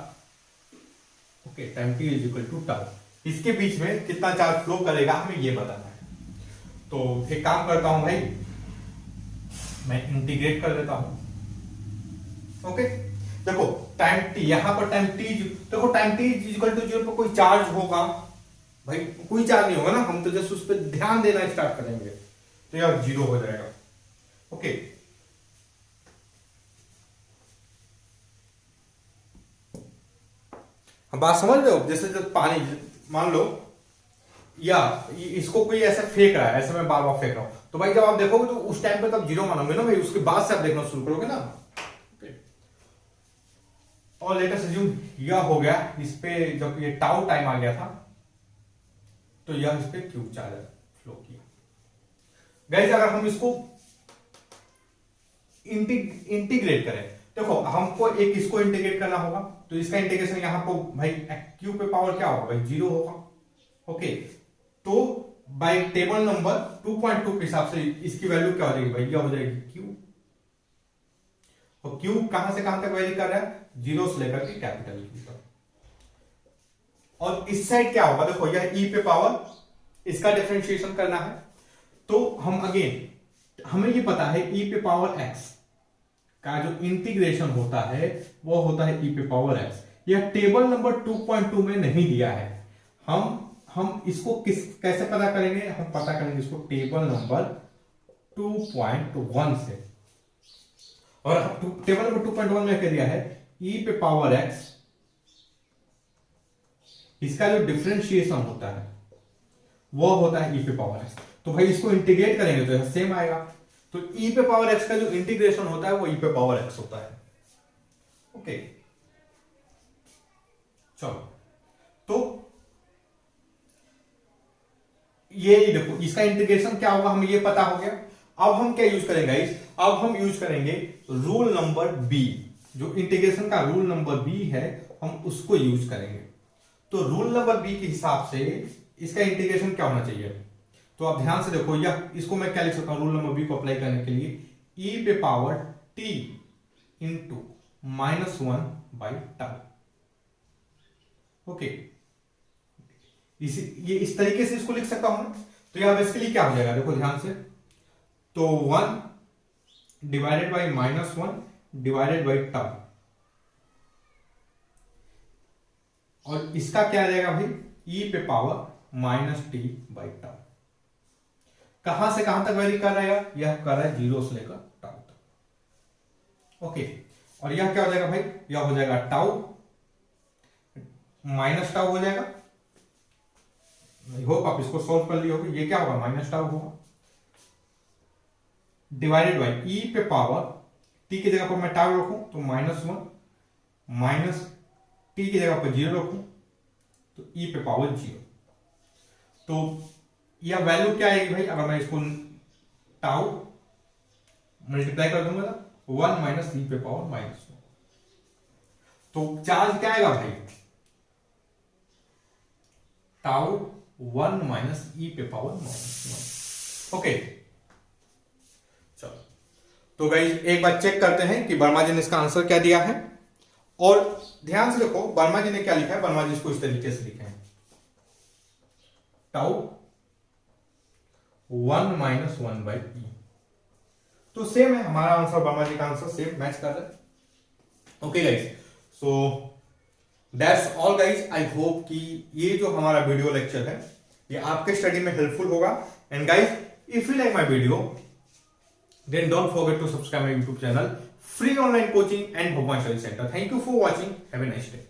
Okay, time t equal to tau, इसके बीच में कितना चार्ज फ्लो करेगा हमें ये बताना है। तो एक काम करता हूं भाई, मैं इंटीग्रेट कर देता हूं। ओके, देखो टाइम t, यहां पर टाइम t, देखो टाइम t इक्वल टू 0 पर कोई चार्ज होगा भाई, कोई चार्ज नहीं होगा ना, हम तो जस्ट उस पर ध्यान देना स्टार्ट करेंगे तो यह 0 हो जाएगा। ओके, हम बात समझ रहे हो, जैसे जब पानी मान लो, या इसको कोई ऐसे फेंक रहा है, ऐसे मैं बार बार फेंक रहा हूं, तो भाई जब आप देखोगे तो उस टाइम पे तब 0 मानोगे ना भाई, उसके बाद से आप देखना शुरू करोगे ना। और लेट अस अज्यूम यह हो गया, इस पे जब ये टाउ टाइम आ गया था तो यह इस पे क्यूब चार्ज फ्लो किया। गाइस अगर हम इसको इंटीग्रेट करें, देखो हमको एक इसको इंटीग्रेट करना होगा, तो इसका इंटीग्रेशन यहां पर भाई क्यू पे पावर क्या होगा भाई, 0 होगा। ओके, तो बाय टेबल नंबर 2.2 के हिसाब से इसकी वैल्यू क्या हो जाएगी भाई, यह हो जाएगी क्यू। और क्यू कहां से कहां तक वैल्यू कर रहा है, 0 से लेकर के कैपिटल क्यू तक। और इस साइड क्या होगा, देखो यह e पे पावर, इसका डिफरेंशिएशन करना है, तो हम अगेन हमें ये पता है e पे पावर x का जो इंटीग्रेशन होता है वो होता है e पे पावर x। यह टेबल नंबर 2.2 में नहीं दिया है, हम इसको कैसे पता करेंगे, हम पता करेंगे इसको टेबल नंबर 2.1 से। और टेबल नंबर 2.1 में क्या दिया है, e पे पावर x, इसका जो डिफरेंशिएशन होता है वो होता है e पे पावर x। तो भाई इसको इंटीग्रेट करेंगे तो सेम आएगा, तो e पे पावर x का जो इंटीग्रेशन होता है वो e पे पावर x होता है। ओके, चलो, तो ये देखो इसका इंटीग्रेशन क्या होगा हमें ये पता हो गया। अब हम क्या यूज करेंगे गाइस, अब हम यूज करेंगे रूल नंबर बी, जो इंटीग्रेशन का रूल नंबर बी है हम उसको यूज करेंगे। तो रूल नंबर बी के हिसाब से इसका इंटीग्रेशन क्या होना चाहिए, तो आप ध्यान से देखो, यह इसको मैं क्या लिख सकता हूं रूल नंबर बी को अप्लाई करने के लिए, e पे power t into -1 by tau. Okay, ये इस तरीके से इसको लिख सकता हूं। तो यहां बेसिकली क्या हो जाएगा, देखो ध्यान से, तो 1 divided by -1 divided by tau, और इसका क्या आ जाएगा भाई, e पे पावर -t बाई टाउ। कहां से कहां तक वैरी कर रहा है, यह कर रहा है 0 से लेकर टाउ तक। ओके, और यह क्या हो जाएगा भाई, यह हो जाएगा टाउ माइनस टाउ हो जाएगा। आई होप आप इसको सॉल्व कर लिए होगे, ये क्या होगा माइनस टाउ होगा, डिवाइडेड बाई e पे पावर t की जगह पर मैं टाउ रखूं तो -1 माइनस t की जगह पर 0 रखूं तो e पे पावर 0। तो यह वैल्यू क्या आएगी भाई, अगर मैं इसको टाउ मल्टीप्लाई कर दूंगा तो 1 माइनस e पे पावर -1। तो चार्ज क्या आएगा भाई, टाउ 1 माइनस e पे पावर -1। ओके, चलो, तो गाइस एक बार चेक करते हैं कि वर्मा जी ने इसका आंसर क्या दिया है। और ध्यान से देखो वर्मा जी ने क्या लिखा है, वर्मा जी इसको इस तरीके से लिखे हैं, टाउ 1 माइनस 1 बाई ई। तो सेम है हमारा आंसर, वर्मा जी का आंसर सेम मैच कर रहा है। Okay guys, so that's all guys. I hope कि ये जो हमारा वीडियो लेक्चर है ये आपके स्टडी में हेल्पफुल होगा। And guys, if you like my video then don't forget to subscribe my YouTube channel, free online coaching and Bhagwan Study Center. Thank you for watching. Have a nice day.